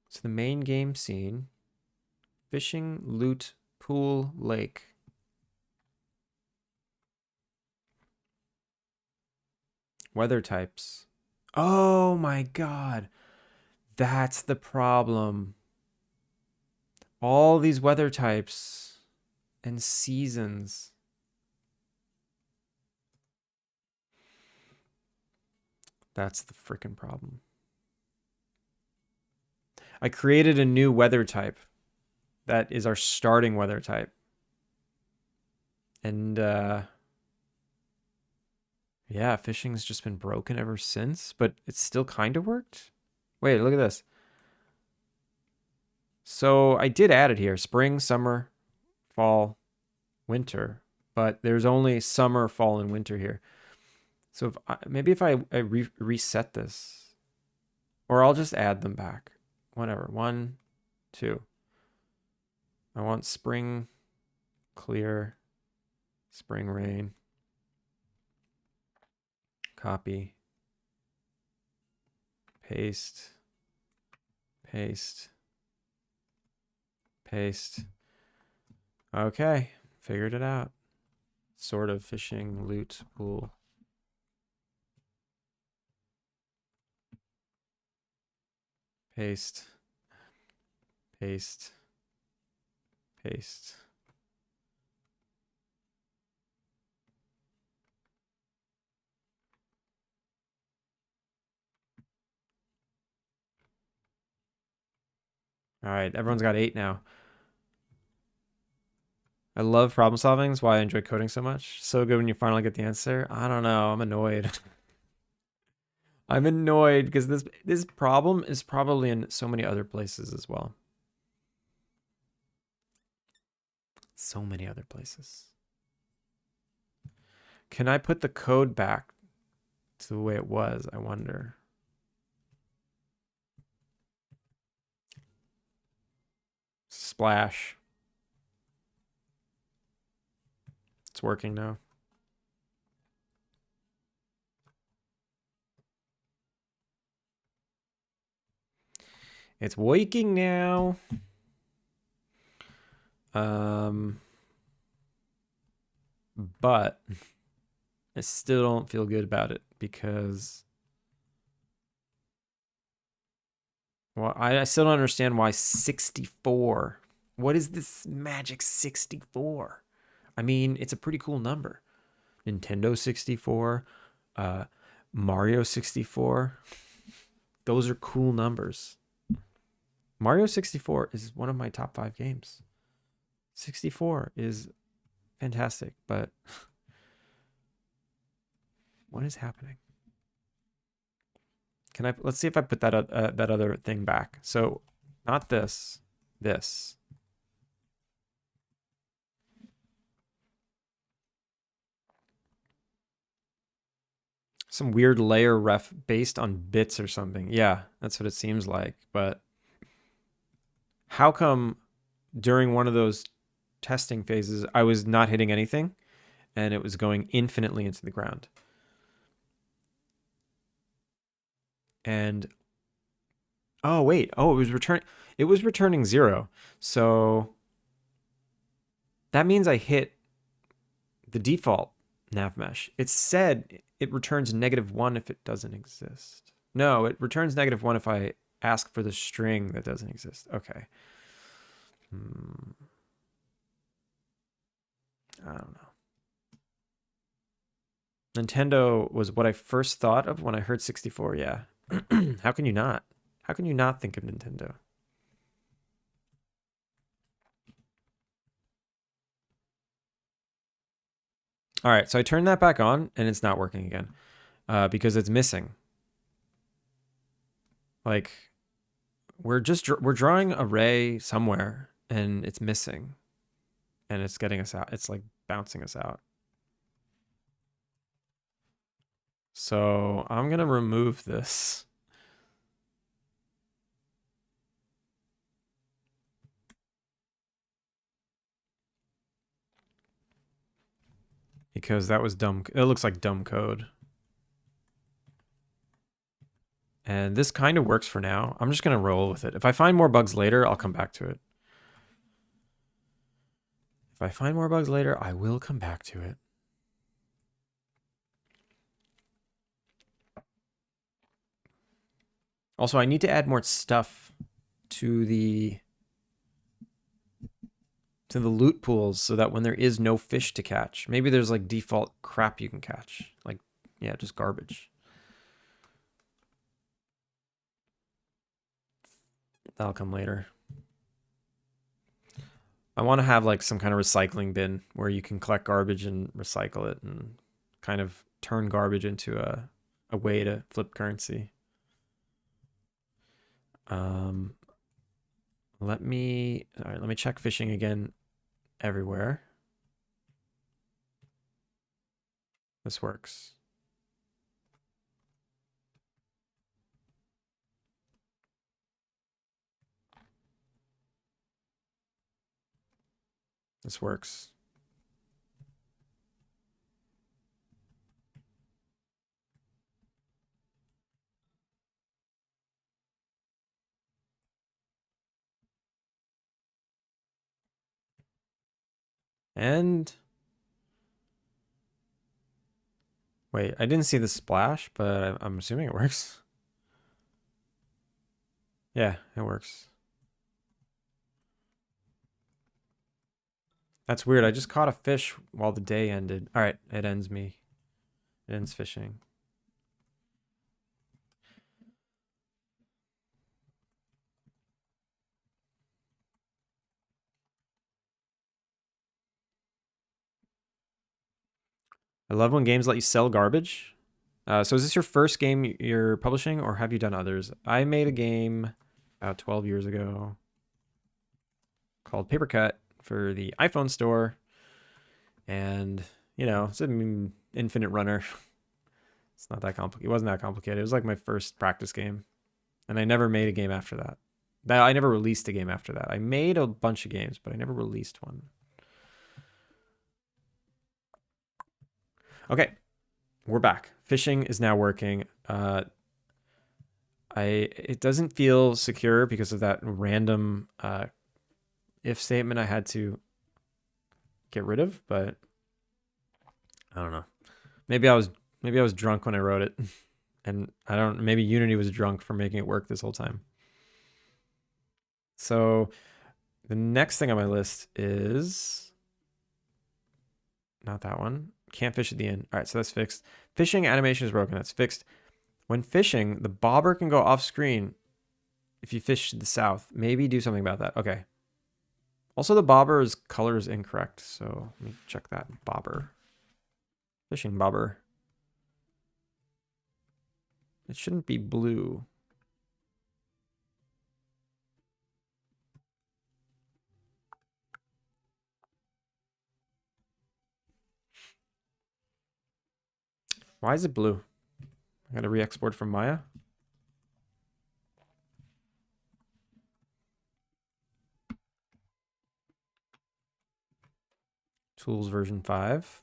So the main game scene. Fishing, loot, pool, lake. Weather types. Oh my god. That's the problem. All these weather types and seasons. That's the freaking problem. I created a new weather type. That is our starting weather type. And yeah, fishing's just been broken ever since, but it still kind of worked. Wait, look at this. So I did add it here. Spring, summer, fall, winter. But there's only summer, fall, and winter here. So maybe if I reset this, or I'll just add them back. Whatever. 1, 2. I want spring clear, spring rain. Copy. Paste. Paste. Paste. Okay, figured it out. Sort of fishing, loot, pool. Paste. Paste. Paste. All right, everyone's got 8 now. I love problem solving. It's why I enjoy coding so much. So good when you finally get the answer. I don't know. I'm annoyed. I'm annoyed because this problem is probably in so many other places as well. So many other places. Can I put the code back to the way it was? I wonder. Splash. It's working now. It's working now. But I still don't feel good about it because, well, I still don't understand why 64. What is this magic 64? I mean, it's a pretty cool number. Nintendo 64, Mario 64. Those are cool numbers. Mario 64 is one of my top 5 games. 64 is fantastic, but what is happening? Let's see if I put that other thing back. So not this, this. Some weird layer ref based on bits or something. Yeah, that's what it seems like. But how come during one of those testing phases, I was not hitting anything and it was going infinitely into the ground? And oh wait, it was returning 0. So that means I hit the default nav mesh. It said it returns -1 if it doesn't exist. No, it returns -1 if I ask for the string that doesn't exist. Okay. I don't know. Nintendo was what I first thought of when I heard 64. Yeah. How can you not? How can you not think of Nintendo? All right, so I turned that back on and it's not working again because it's missing. Like we're drawing a ray somewhere and it's missing and it's getting us out. It's like bouncing us out. So I'm going to remove this. Because that was dumb. It looks like dumb code. And this kind of works for now. I'm just going to roll with it. If I find more bugs later, I'll come back to it. If I find more bugs later, I will come back to it. Also, I need to add more stuff to the loot pools so that when there is no fish to catch, maybe there's like default crap you can catch. Like, yeah, just garbage. That'll come later. I want to have like some kind of recycling bin where you can collect garbage and recycle it and kind of turn garbage into a way to flip currency. Let me check fishing again everywhere. This works. This works. And wait, I didn't see the splash, but I'm assuming it works. Yeah, it works. That's weird. I just caught a fish while the day ended. All right, it ends me. It ends fishing. I love when games let you sell garbage. So is this your first game you're publishing, or have you done others? I made a game about 12 years ago called Paper Cut for the iPhone store, and you know, it's an infinite runner. It's not that complicated. It wasn't that complicated. It was like my first practice game, and I never made a game after that. I never released a game after that. I made a bunch of games, but I never released one. Okay, we're back. Fishing is now working. It doesn't feel secure because of that random if statement I had to get rid of, but I don't know. Maybe I was drunk when I wrote it. And I don't maybe Unity was drunk for making it work this whole time. So the next thing on my list is not that one. Can't fish at the end. All right, so that's fixed. Fishing animation is broken. That's fixed. When fishing, the bobber can go off screen if you fish to the south. Maybe do something about that. Okay. Also, the bobber's color is incorrect, so let me check that. Bobber. Fishing bobber. It shouldn't be blue. Why is it blue? I gotta re-export from Maya. Tools version 5.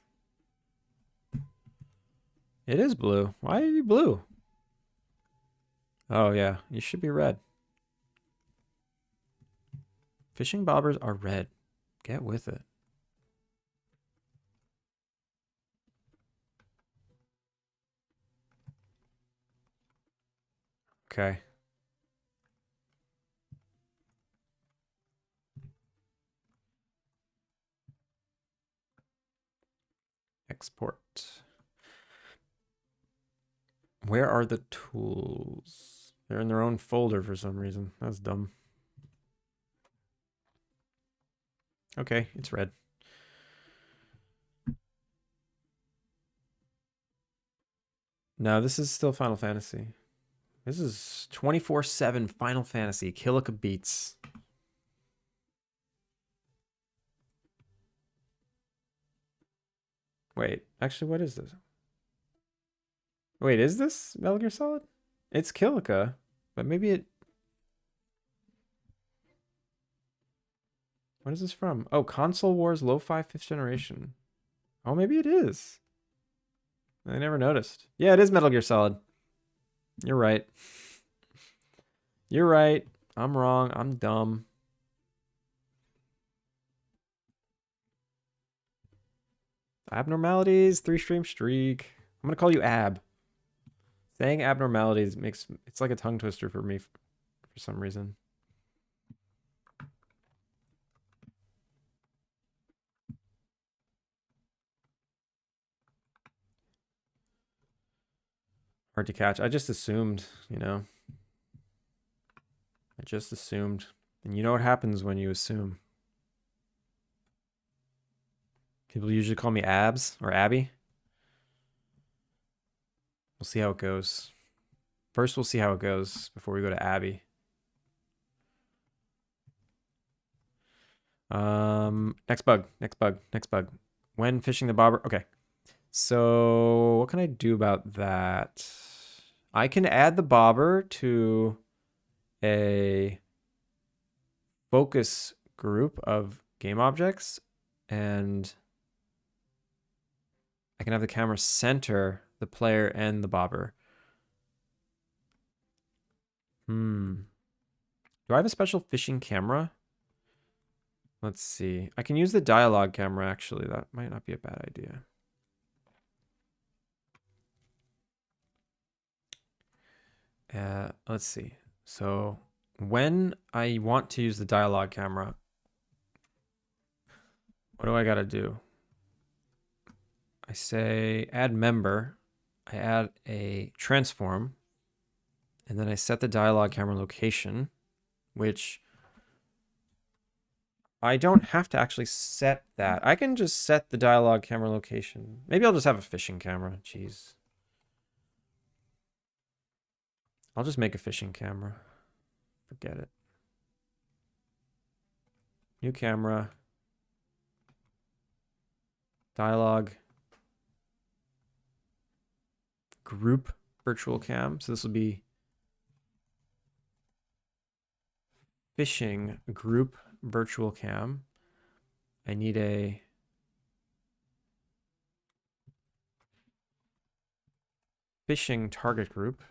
It is blue. Why are you blue? Oh yeah, you should be red. Fishing bobbers are red. Get with it. Okay. Export. Where are the tools? They're in their own folder for some reason. That's dumb. Okay, it's red. No, this is still Final Fantasy. This is 24/7 Final Fantasy. Killica Beats. Wait, actually, what is this? Wait, is this Metal Gear Solid? It's Killica, but maybe it... What is this from? Oh, Console Wars Lo-Fi 5th Generation. Oh, maybe it is. I never noticed. Yeah, it is Metal Gear Solid. You're right. You're right. I'm wrong. I'm dumb. Abnormalities, 3-stream streak. I'm going to call you Ab. Saying abnormalities makes... It's like a tongue twister for me for some reason. Hard to catch. I just assumed, you know. I just assumed. And you know what happens when you assume. People usually call me Abs or Abby. We'll see how it goes. First, we'll see how it goes before we go to Abby. Next bug. When fishing the bobber. Okay. So what can I do about that? I can add the bobber to a focus group of game objects, and I can have the camera center the player and the bobber. Do I have a special fishing camera? Let's see. I can use the dialogue camera, actually. That might not be a bad idea. Let's see. So when I want to use the dialogue camera, what do I got to do? I say add member. I add a transform. And then I set the dialogue camera location, which I don't have to actually set that. I can just set the dialogue camera location. Maybe I'll just have a fishing camera. Jeez. I'll just make a fishing camera. Forget it. New camera. Dialogue. Group virtual cam. So this will be fishing group virtual cam. I need a fishing target group.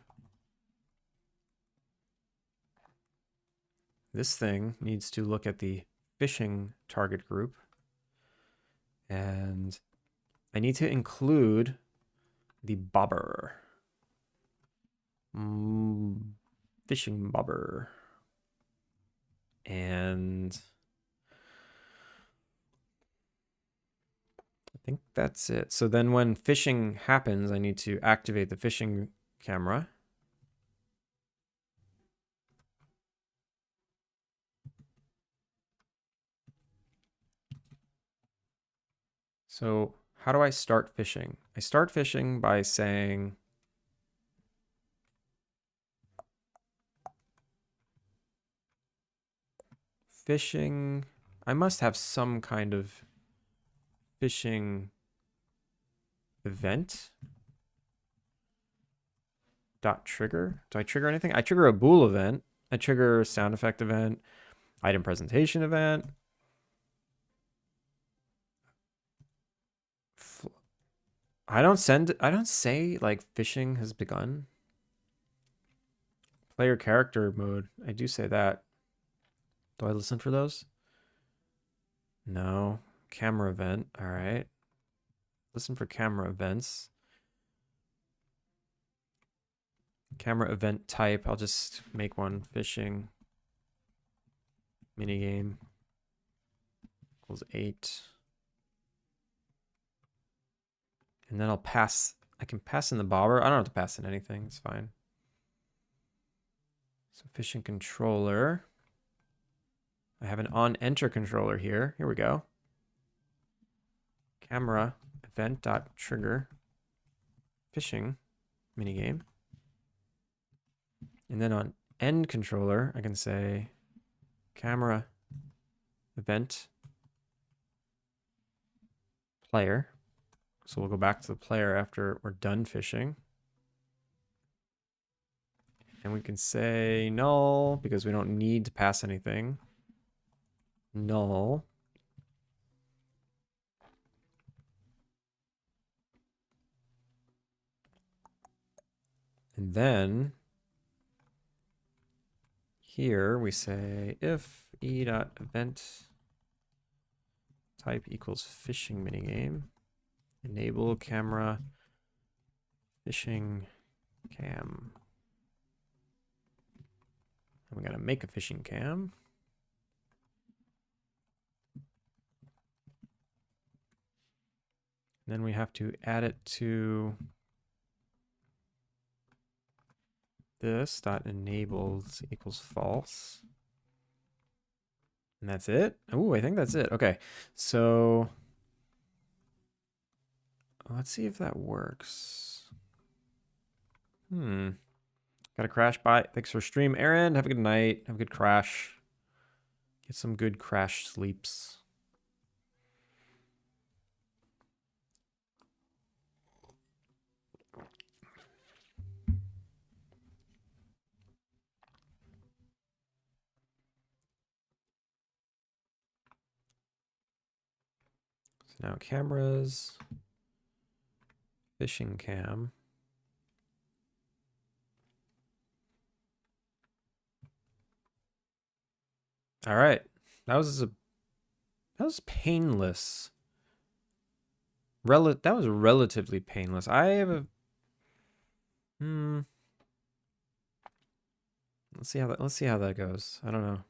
This thing needs to look at the fishing target group. And I need to include the bobber. Fishing bobber. And I think that's it. So then when fishing happens, I need to activate the fishing camera. So how do I start fishing? I start fishing by saying fishing. I must have some kind of fishing event. Dot trigger. Do I trigger anything? I trigger a bool event. I trigger a sound effect event, item presentation event. I don't say like fishing has begun. Player character mode. I do say that. Do I listen for those? No. Camera event. All right. Listen for camera events. Camera event type. I'll just make one fishing minigame equals 8. And then I'll pass. I can pass in the bobber. I don't have to pass in anything. It's fine. So fishing controller. I have an on enter controller here. Here we go. Camera event dot trigger fishing minigame. And then on end controller, I can say camera event player. So we'll go back to the player after we're done fishing. And we can say null because we don't need to pass anything. Null. And then here we say if e.event type equals fishing minigame, enable camera fishing cam. And we got to make a fishing cam. And then we have to add it to this dot enables equals false. And that's it. Oh, I think that's it. Okay. So let's see if that works. Got a crash. Bye. Thanks for stream, Aaron. Have a good night. Have a good crash. Get some good crash sleeps. Now cameras, fishing cam. All right, that was painless. That was relatively painless. I have a let's see how that goes. I don't know.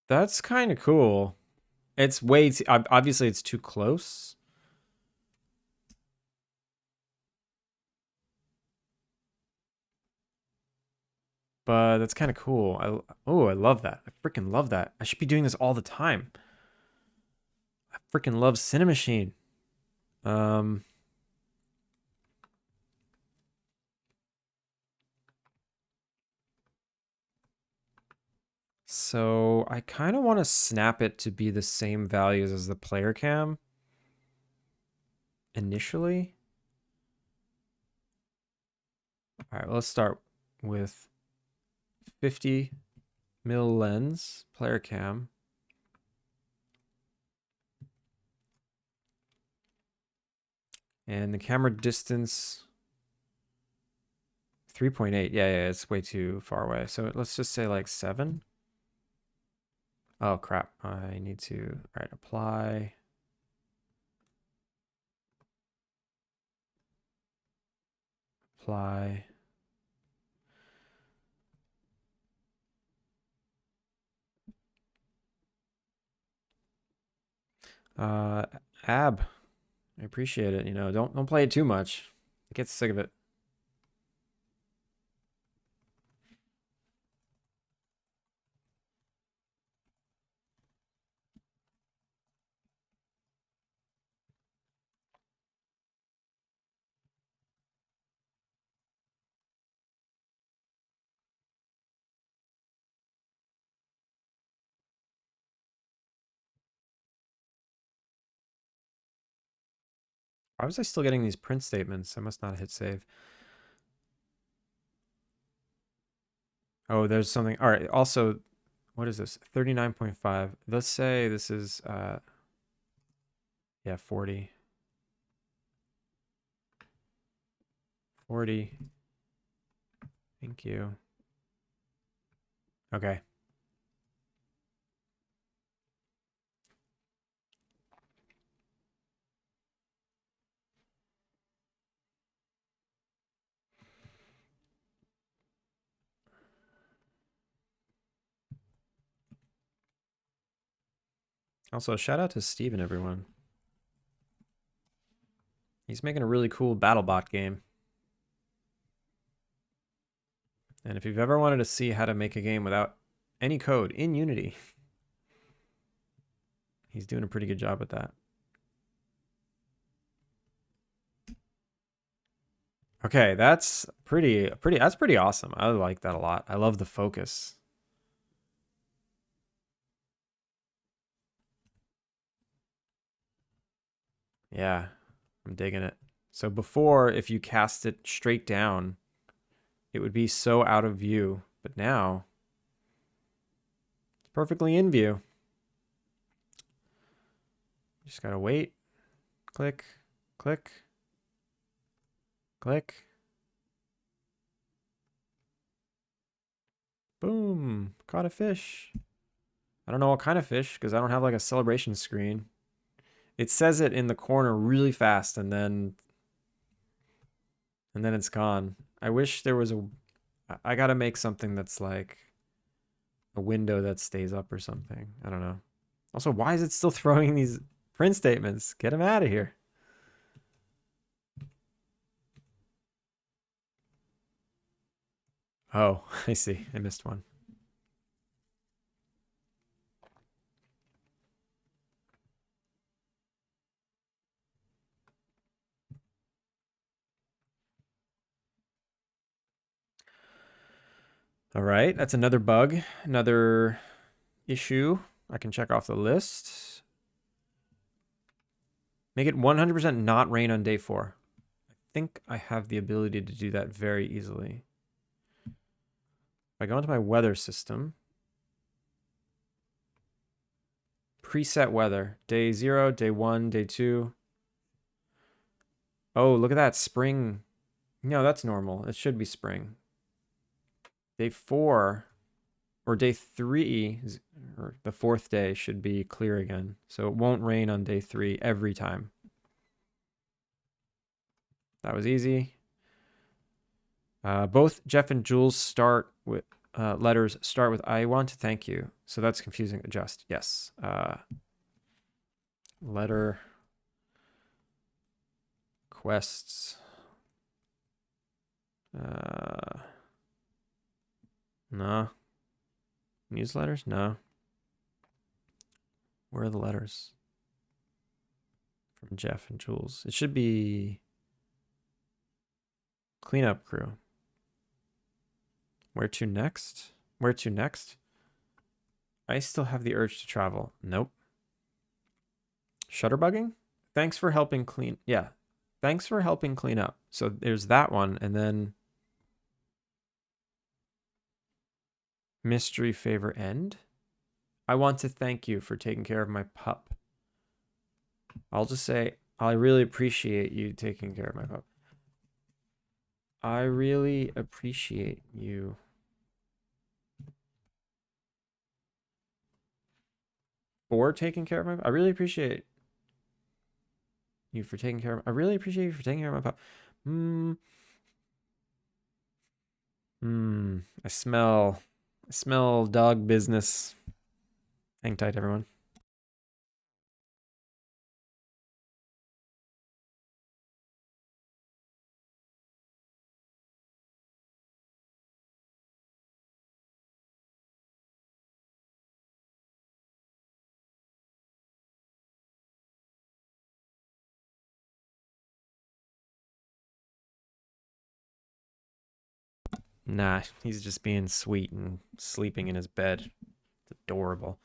That's kind of cool. It's way too, obviously it's too close. But that's kind of cool. I love that. I freaking love that. I should be doing this all the time. I freaking love Cinemachine. Um so I kind of want to snap it to be the same values as the player cam initially. All right, let's start with 50 mil lens, player cam. And the camera distance 3.8. Yeah, it's way too far away. So let's just say like 7. Oh crap. I need to, all right, apply. Apply. Uh Ab. I appreciate it. You know, don't play it too much. I get sick of it. Why was I still getting these print statements? I must not hit save. Oh, there's something. All right. Also, what is this? 39.5. Let's say this is yeah, 40. 40. Thank you. Okay. Also, shout out to Steve and everyone. He's making a really cool BattleBot game. And if you've ever wanted to see how to make a game without any code in Unity, he's doing a pretty good job with that. Okay, that's pretty awesome. I like that a lot. I love the focus. Yeah, I'm digging it. So before, if you cast it straight down, it would be so out of view. But now, it's perfectly in view. Just gotta wait. Click, click, click. Boom, caught a fish. I don't know what kind of fish because I don't have like a celebration screen. It says it in the corner really fast and then it's gone. I wish there was I gotta make something that's like a window that stays up or something. I don't know. Also, why is it still throwing these print statements? Get them out of here. Oh, I see. I missed one. All right, that's another bug, another issue I can check off the list. Make it 100% not rain on day 4. I think I have the ability to do that very easily. If I go into my weather system, preset weather, day 0, day 1, day 2. Oh, look at that, spring. No, that's normal. It should be spring. Day 4 or day 3, or the 4th day should be clear again. So it won't rain on day 3 every time. That was easy. Both Jeff and Jules start with letters start with "I want to thank you." So that's confusing. Adjust. Yes. Letter quests. No. Newsletters? No. Where are the letters? From Jeff and Jules. It should be cleanup crew. Where to next? Where to next? I still have the urge to travel. Nope. Shutterbugging? Thanks for helping clean. Yeah. Thanks for helping clean up. So there's that one. And then mystery favor end. I want to thank you for taking care of my pup. I'll just say, I really appreciate you taking care of my pup. I really appreciate you. For taking care of my pup. I really appreciate you for taking care of. I really appreciate you for taking care of my pup. I smell dog business. Hang tight, everyone. Nah, he's just being sweet and sleeping in his bed. It's adorable.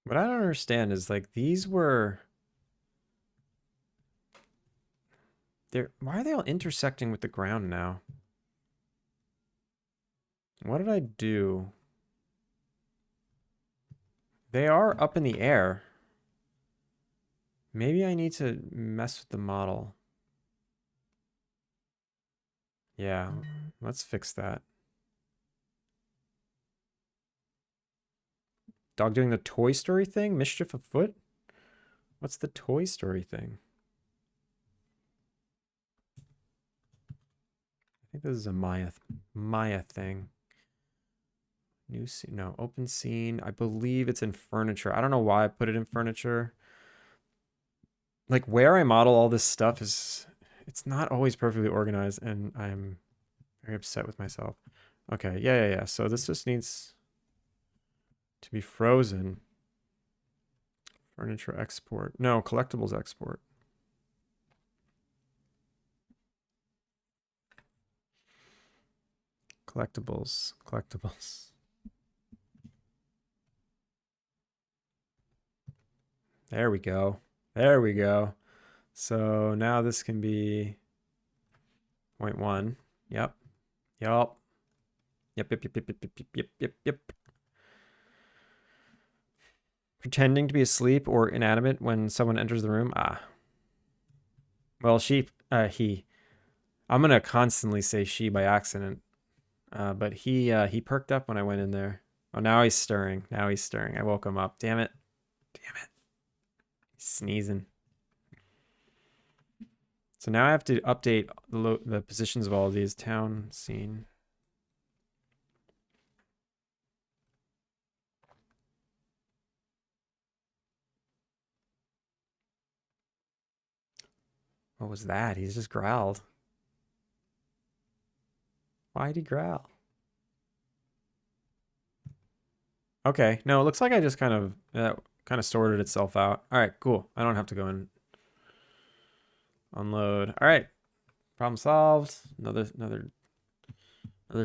What I don't understand is like these were why are they all intersecting with the ground now? What did I do? They are up in the air. Maybe I need to mess with the model. Yeah, let's fix that. Dog doing the Toy Story thing? Mischief afoot? What's the Toy Story thing? I think this is a Maya thing. New scene, no, open scene. I believe it's in furniture. I don't know why I put it in furniture. Like where I model all this stuff it's not always perfectly organized, and I'm very upset with myself. Okay, yeah. So this just needs to be frozen. Furniture export. No, collectibles export. Collectibles. There we go. There we go. So now this can be 0.1. Yep. Yep. Yep. Pretending to be asleep or inanimate when someone enters the room. Ah. Well, he. I'm gonna constantly say she by accident. But he perked up when I went in there. Oh, now he's stirring. Now he's stirring. I woke him up. Damn it. Damn it. He's sneezing. So now I have to update the positions of all of these. Town, scene. What was that? He's just growled. Why'd he growl? Okay, no, it looks like I just kind of sorted itself out. All right, cool. I don't have to go and unload. All right, problem solved. Another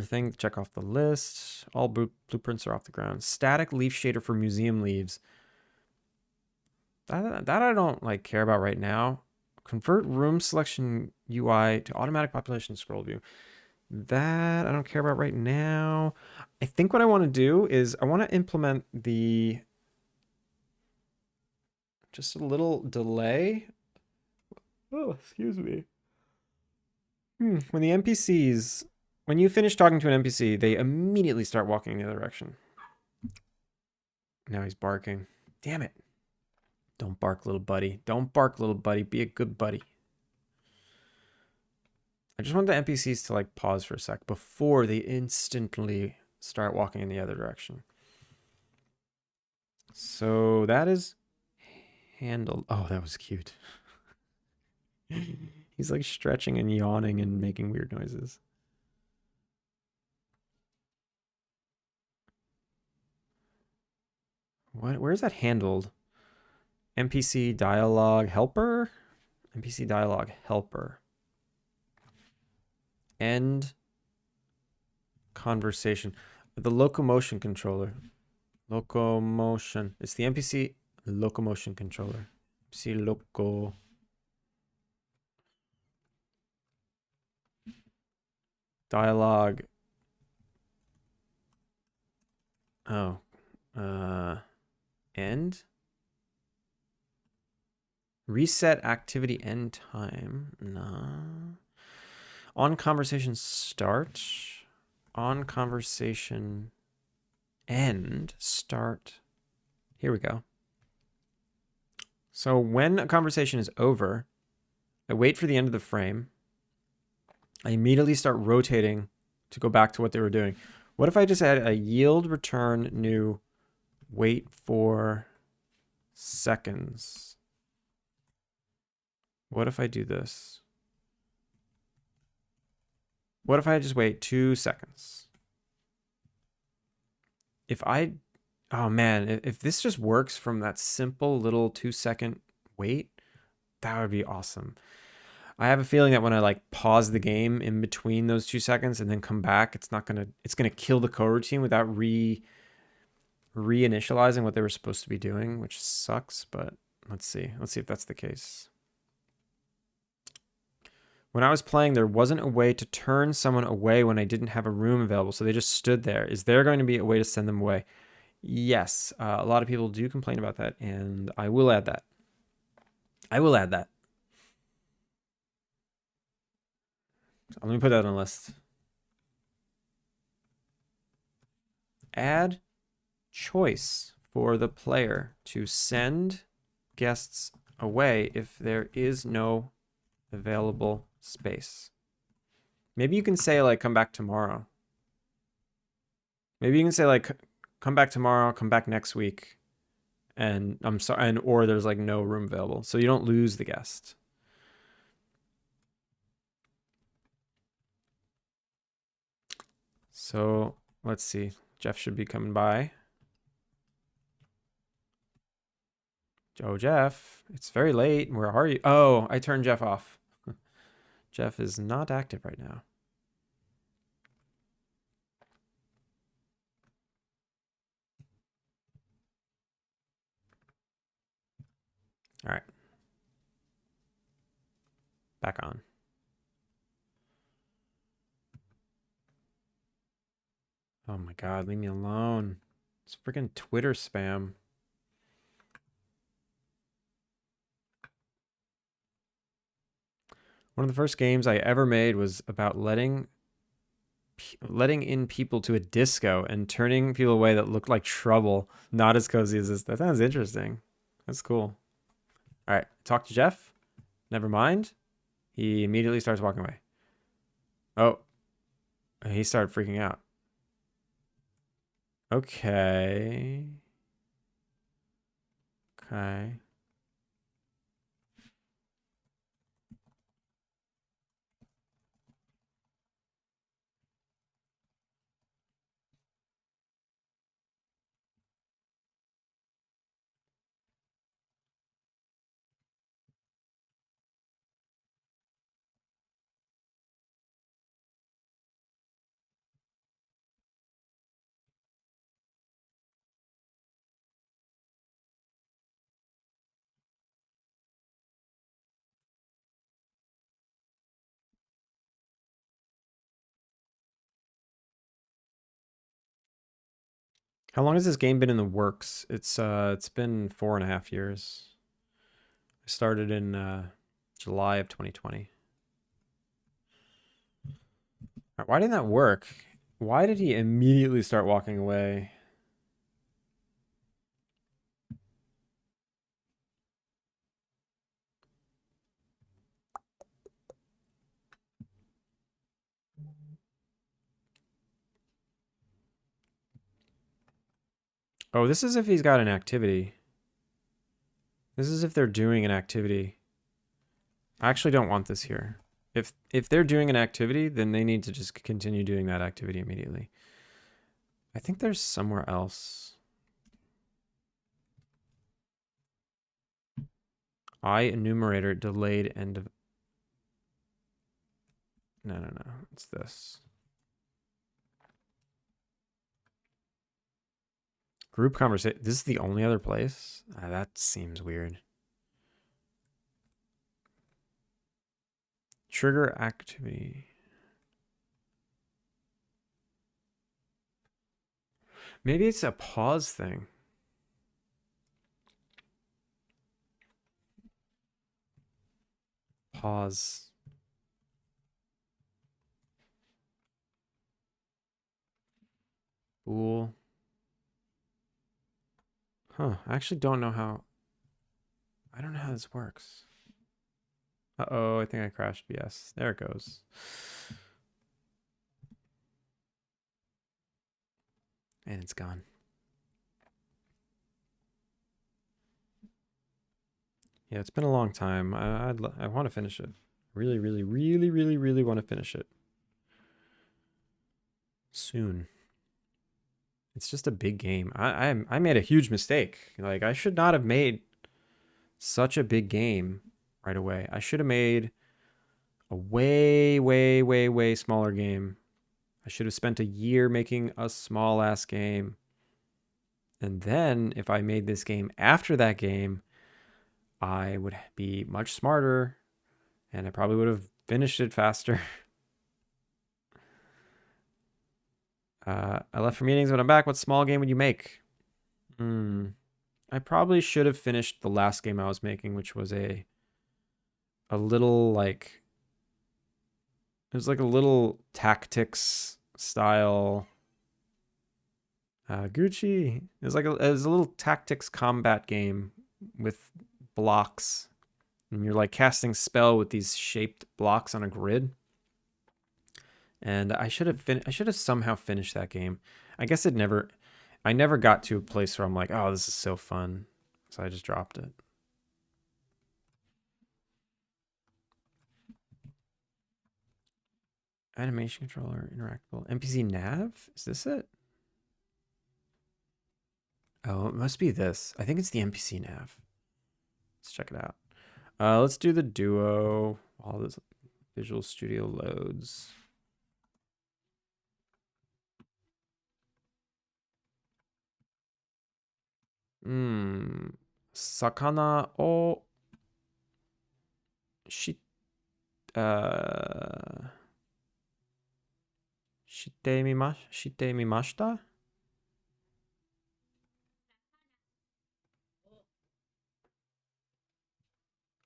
thing to check off the list. All blueprints are off the ground. Static leaf shader for museum leaves. That I don't like care about right now. Convert room selection UI to automatic population scroll view. That I don't care about right now. I think what I want to do is I want to implement just a little delay. Oh, excuse me. When the NPCs, when you finish talking to an NPC, they immediately start walking in the other direction. Now he's barking. Damn it. Don't bark, little buddy. Don't bark, little buddy. Be a good buddy. I just want the NPCs to like pause for a sec before they instantly start walking in the other direction. So that is handled. Oh, that was cute. He's like stretching and yawning and making weird noises. Where's that handled? NPC dialogue helper? NPC dialogue helper. End conversation. The locomotion controller. Locomotion. It's the NPC locomotion controller. NPC loco. Dialogue. Oh. End. Reset activity end time. No. On conversation start. On conversation end. Start. Here we go. So when a conversation is over, I wait for the end of the frame. I immediately start rotating to go back to what they were doing. What if I just add a yield return new wait for seconds? What if I do this? What if I just wait 2 seconds? Oh man, if this just works from that simple little 2-second wait, that would be awesome. I have a feeling that when I like pause the game in between those 2 seconds and then come back, it's gonna kill the coroutine without reinitializing what they were supposed to be doing, which sucks, but let's see if that's the case. When I was playing, there wasn't a way to turn someone away when I didn't have a room available, so they just stood there. Is there going to be a way to send them away? Yes, a lot of people do complain about that, and I will add that. I will add that. Let me put that on a list. Add choice for the player to send guests away if there is no available space. Maybe you can say like come back tomorrow. Maybe you can say like come back tomorrow, come back next week. And I'm sorry, or there's like no room available. So you don't lose the guest. So let's see. Jeff should be coming by. Oh, Jeff, it's very late. Where are you? Oh, I turned Jeff off. Jeff is not active right now. All right. Back on. Oh my God, leave me alone. It's freaking Twitter spam. One of the first games I ever made was about letting in people to a disco and turning people away that looked like trouble. Not as cozy as this. That sounds interesting. That's cool. All right, talk to Jeff. Never mind. He immediately starts walking away. Oh, he started freaking out. Okay. Okay. How long has this game been in the works? It's been 4.5 years. I started in July of 2020. Why didn't that work? Why did he immediately start walking away? Oh, this is if he's got an activity. This is if they're doing an activity. I actually don't want this here. If they're doing an activity, then they need to just continue doing that activity immediately. I think there's somewhere else. I enumerator delayed end of. No. It's this. Group conversation. This is the only other place? That seems weird. Trigger activity. Maybe it's a pause thing. Pause. Bool. Huh. I actually don't know how. I don't know how this works. Uh-oh, I think I crashed BS. There it goes. And it's gone. Yeah, it's been a long time. I want to finish it. Really want to finish it. Soon. It's just a big game. I made a huge mistake. Like, I should not have made such a big game right away. I should have made a way smaller game. I should have spent a year making a small ass game. And then if I made this game after that game, I would be much smarter and I probably would have finished it faster. I left for meetings. When I'm back, what small game would you make? I probably should have finished the last game I was making, which was a little like it was like a little tactics style Gucci. It was a little tactics combat game with blocks, and you're like casting spell with these shaped blocks on a grid. And I should have somehow finished that game. I guess I never got to a place where I'm like, oh, this is so fun. So I just dropped it. Animation controller, interactable. NPC nav? Is this it? Oh, it must be this. I think it's the NPC nav. Let's check it out. Let's do the duo. All this Visual Studio loads. Sakana o shi, uh, shite mimashita?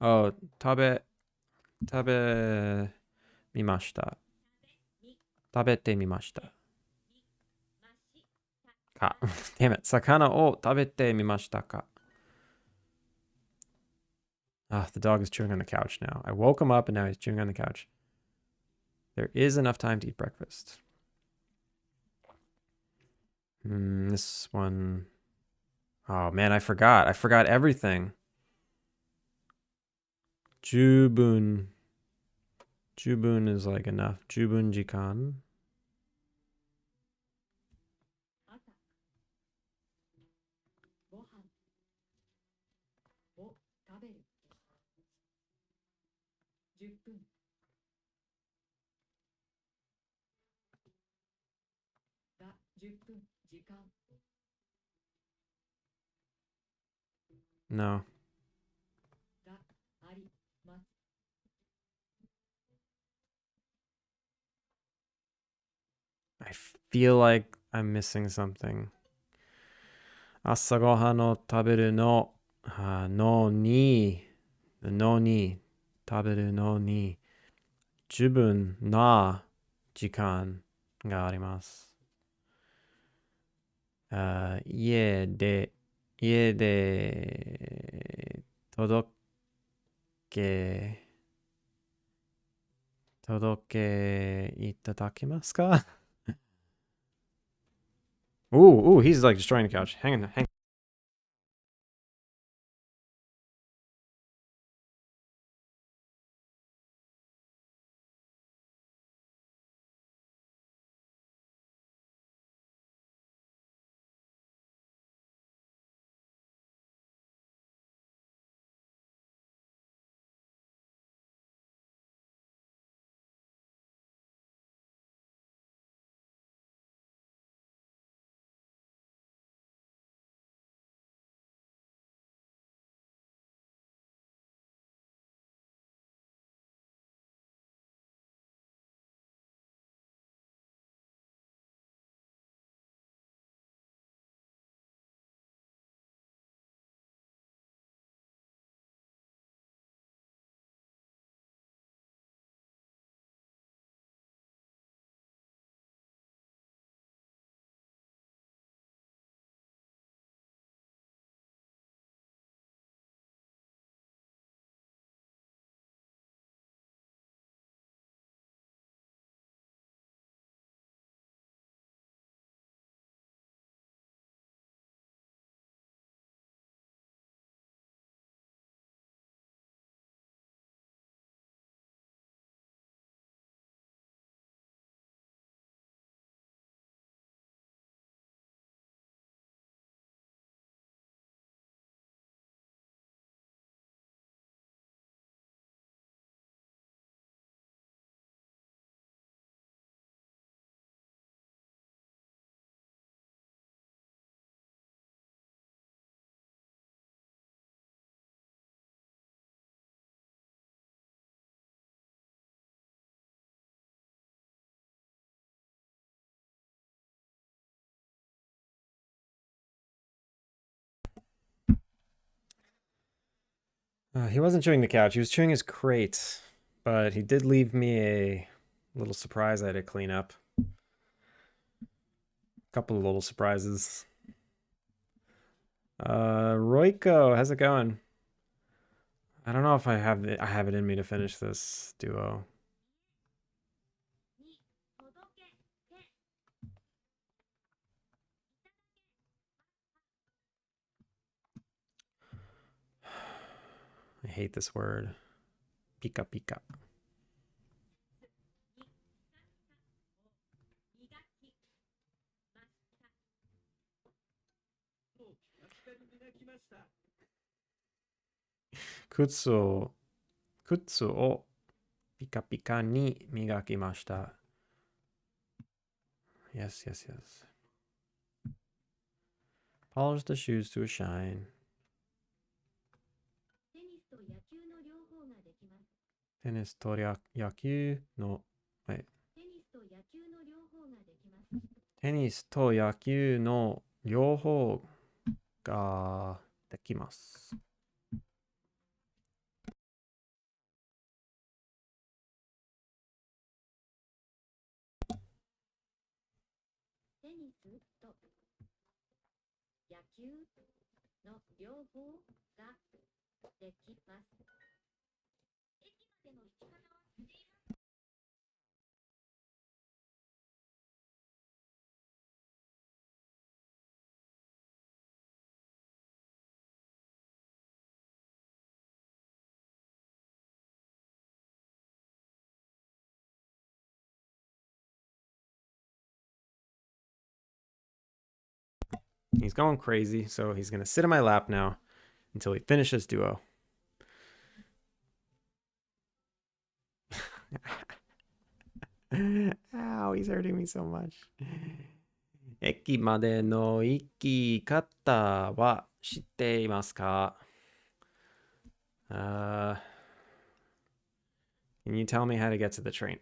Oh, tabe mimashita. Tabete mimashita. Ka. Damn it. Sakana o tabete mimashita ka. Ah, the dog is chewing on the couch now. I woke him up and now he's chewing on the couch. There is enough time to eat breakfast. This one. Oh man, I forgot. I forgot everything. Jubun. Jubun is like enough. Jubun jikan. No. I feel like I'm missing something. 朝ごはんを食べるの、のに、食べるのに、十分な時間があります。家でけ、届けいただけますか? Ooh, he's like destroying the couch. Hang on. He wasn't chewing the couch. He was chewing his crate. But he did leave me a little surprise I had to clean up. A couple of little surprises. Royko, how's it going? I don't know if I have it in me to finish this duo. I hate this word. Pika pika. Kutsu o pika pika ni migakimashita. Yes. Polish the shoes to a shine. Tennis to yakyū no... Wait. テニスと野球の両方ができます。テニスと野球の両方ができます。駅までの行き方は知っています。He's going crazy, so he's going to sit in my lap now until he finishes duo. Ow, he's hurting me so much. 駅までの行き方は知っていますか? Can you tell me how to get to the train?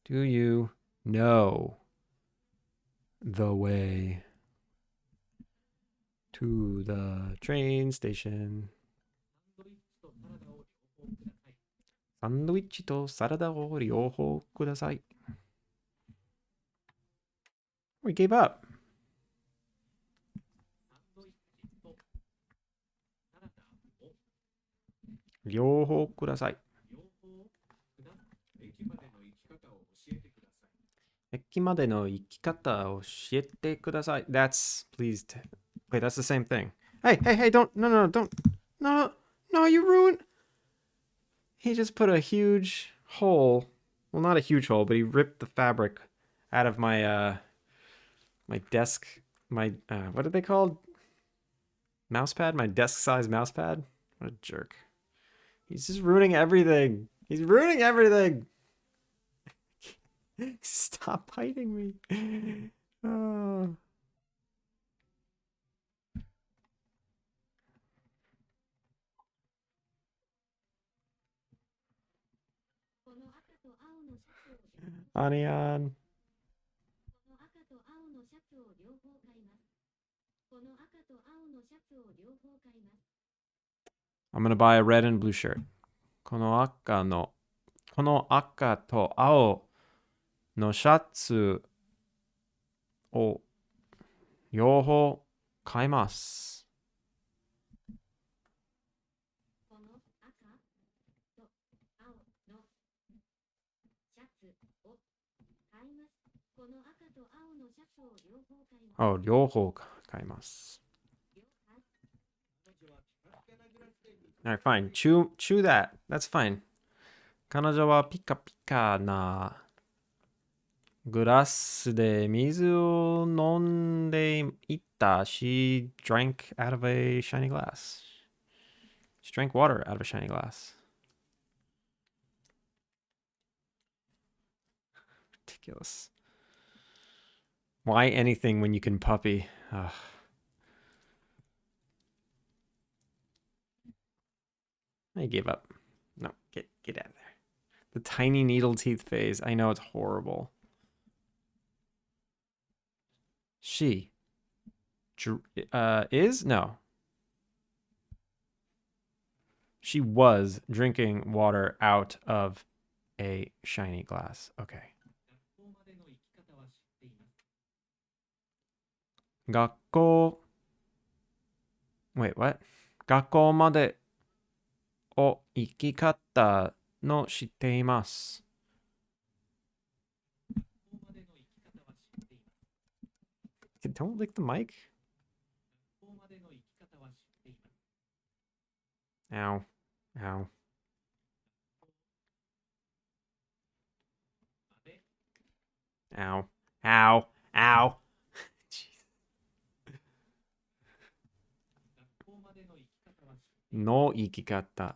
Do you know the way to the train station. サンドイッチとサラダを両方ください. We gave up. 両方ください. 駅までの行き方を教えてください. That's please. Wait, that's the same thing. Hey, don't, no, you ruined. He just put a huge hole. Well, not a huge hole, but he ripped the fabric out of my desk. My what are they called? Mousepad? My desk-sized mousepad? What a jerk. He's just ruining everything. He's ruining everything. Stop biting me. Oh. Anian. I'm gonna buy a red and blue shirt. この赤と青のシャツを両方買います。Oh, 両方買います。Alright, fine. Chew that. That's fine. 彼女はピカピカなグラスで水を飲んでいた。She drank out of a shiny glass. She drank water out of a shiny glass. Ridiculous. Why anything when you can puppy? Ugh. I gave up. No, get out of there. The tiny needle teeth phase. I know it's horrible. She is? No. She was drinking water out of a shiny glass. Okay. 学校 Wait, what? 学校までを行き方の知っています。Don't lick the mic. Ow. Ow. Ow. Ow. Ow. Jeez. の生き方.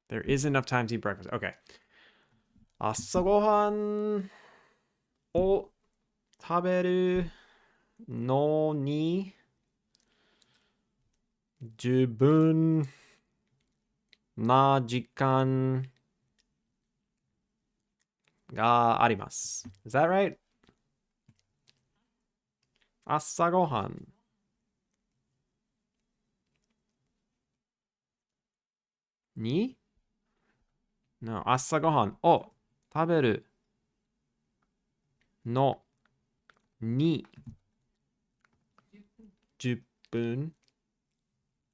There is enough time to eat breakfast. Okay. 朝ごはんを食べるのに十分な時間があります。Is that right? 朝ごはんに No, 朝ごはんを食べるのに10分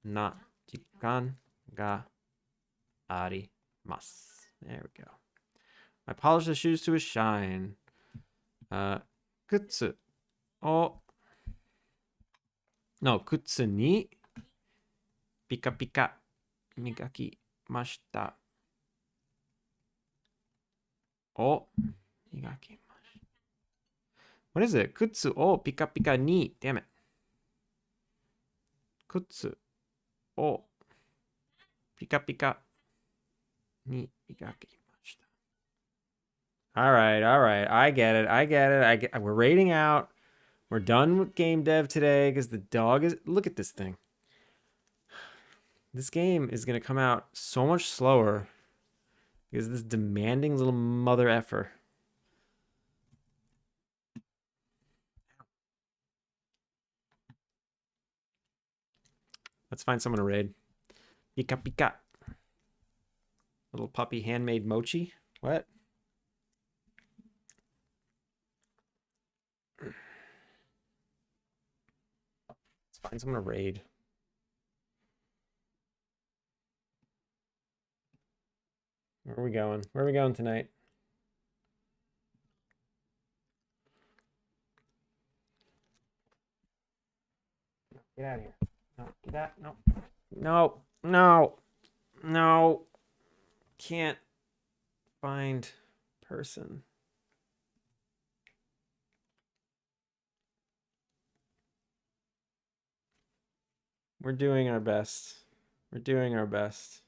な時間があります。There we go. I polish the shoes to a shine. 靴を No, 靴にピカピカ磨きました。を磨きました。What is it? 靴をピカピカに Damn it. 靴をピカピカに磨きました。All right. I get it. We're rating out. We're done with game dev today because the dog is... Look at this thing. This game is going to come out so much slower because this demanding little mother effer. Let's find someone to raid. Pika pika. Little puppy handmade mochi. What? Let's find someone to raid. Where are we going? Where are we going tonight? Get out of here. No, get out. No. No. No. No. Can't find person. We're doing our best. We're doing our best.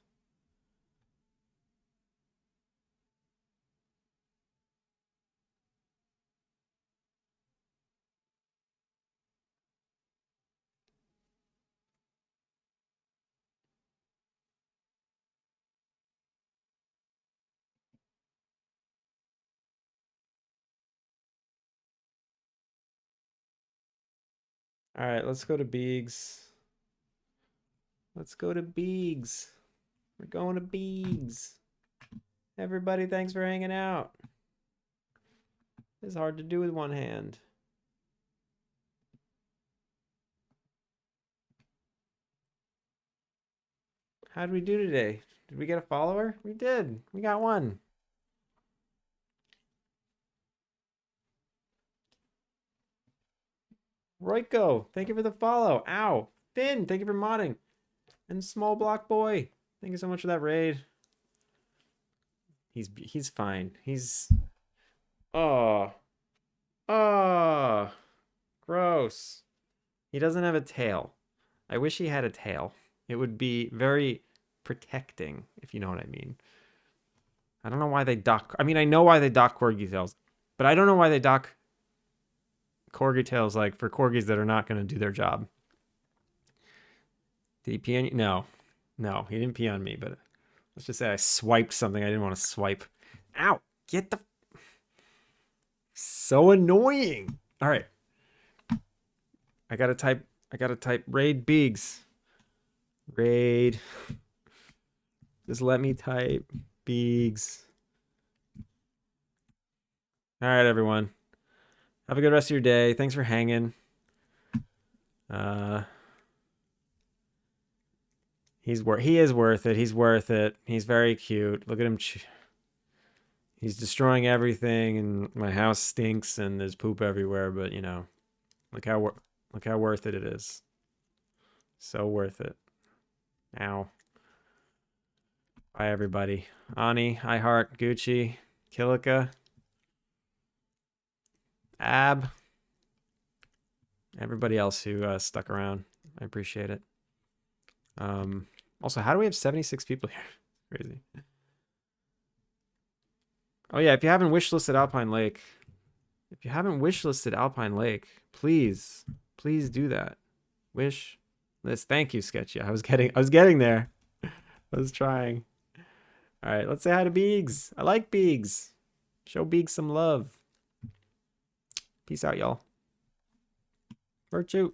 All right, let's go to Beegs. Let's go to Beegs. We're going to Beegs. Everybody, thanks for hanging out. It's hard to do with one hand. How did we do today? Did we get a follower? We did. We got one. Royko, thank you for the follow. Ow. Finn, thank you for modding. And Small Block Boy, thank you so much for that raid. He's fine. He's... Oh. Oh. Gross. He doesn't have a tail. I wish he had a tail. It would be very protecting, if you know what I mean. I don't know why they dock... I mean, I know why they dock corgi tails, but I don't know why they dock corgi tails, like, for corgis that are not going to do their job. Did he pee on you? No. No, he didn't pee on me, but let's just say I swiped something I didn't want to swipe. Ow! Get the... So annoying! Alright. I gotta type raid Beegs. Raid. Just let me type Beegs. Alright, everyone. Have a good rest of your day. Thanks for hanging. He is worth it. He's worth it. He's very cute. Look at him. He's destroying everything, and my house stinks, and there's poop everywhere. But you know, look how worth it is. So worth it. Ow. Bye, everybody. Ani, I Heart, Gucci, Kilika, Ab, everybody else who stuck around. I appreciate it. Also, how do we have 76 people here? Crazy. Oh yeah, if you haven't wishlisted Alpine Lake, please do that. Wish list. Thank you, Sketchy. I was getting there. I was trying. All right, let's say hi to Beegs. I like Beegs. Show Beegs some love. Peace out, y'all. Virtue.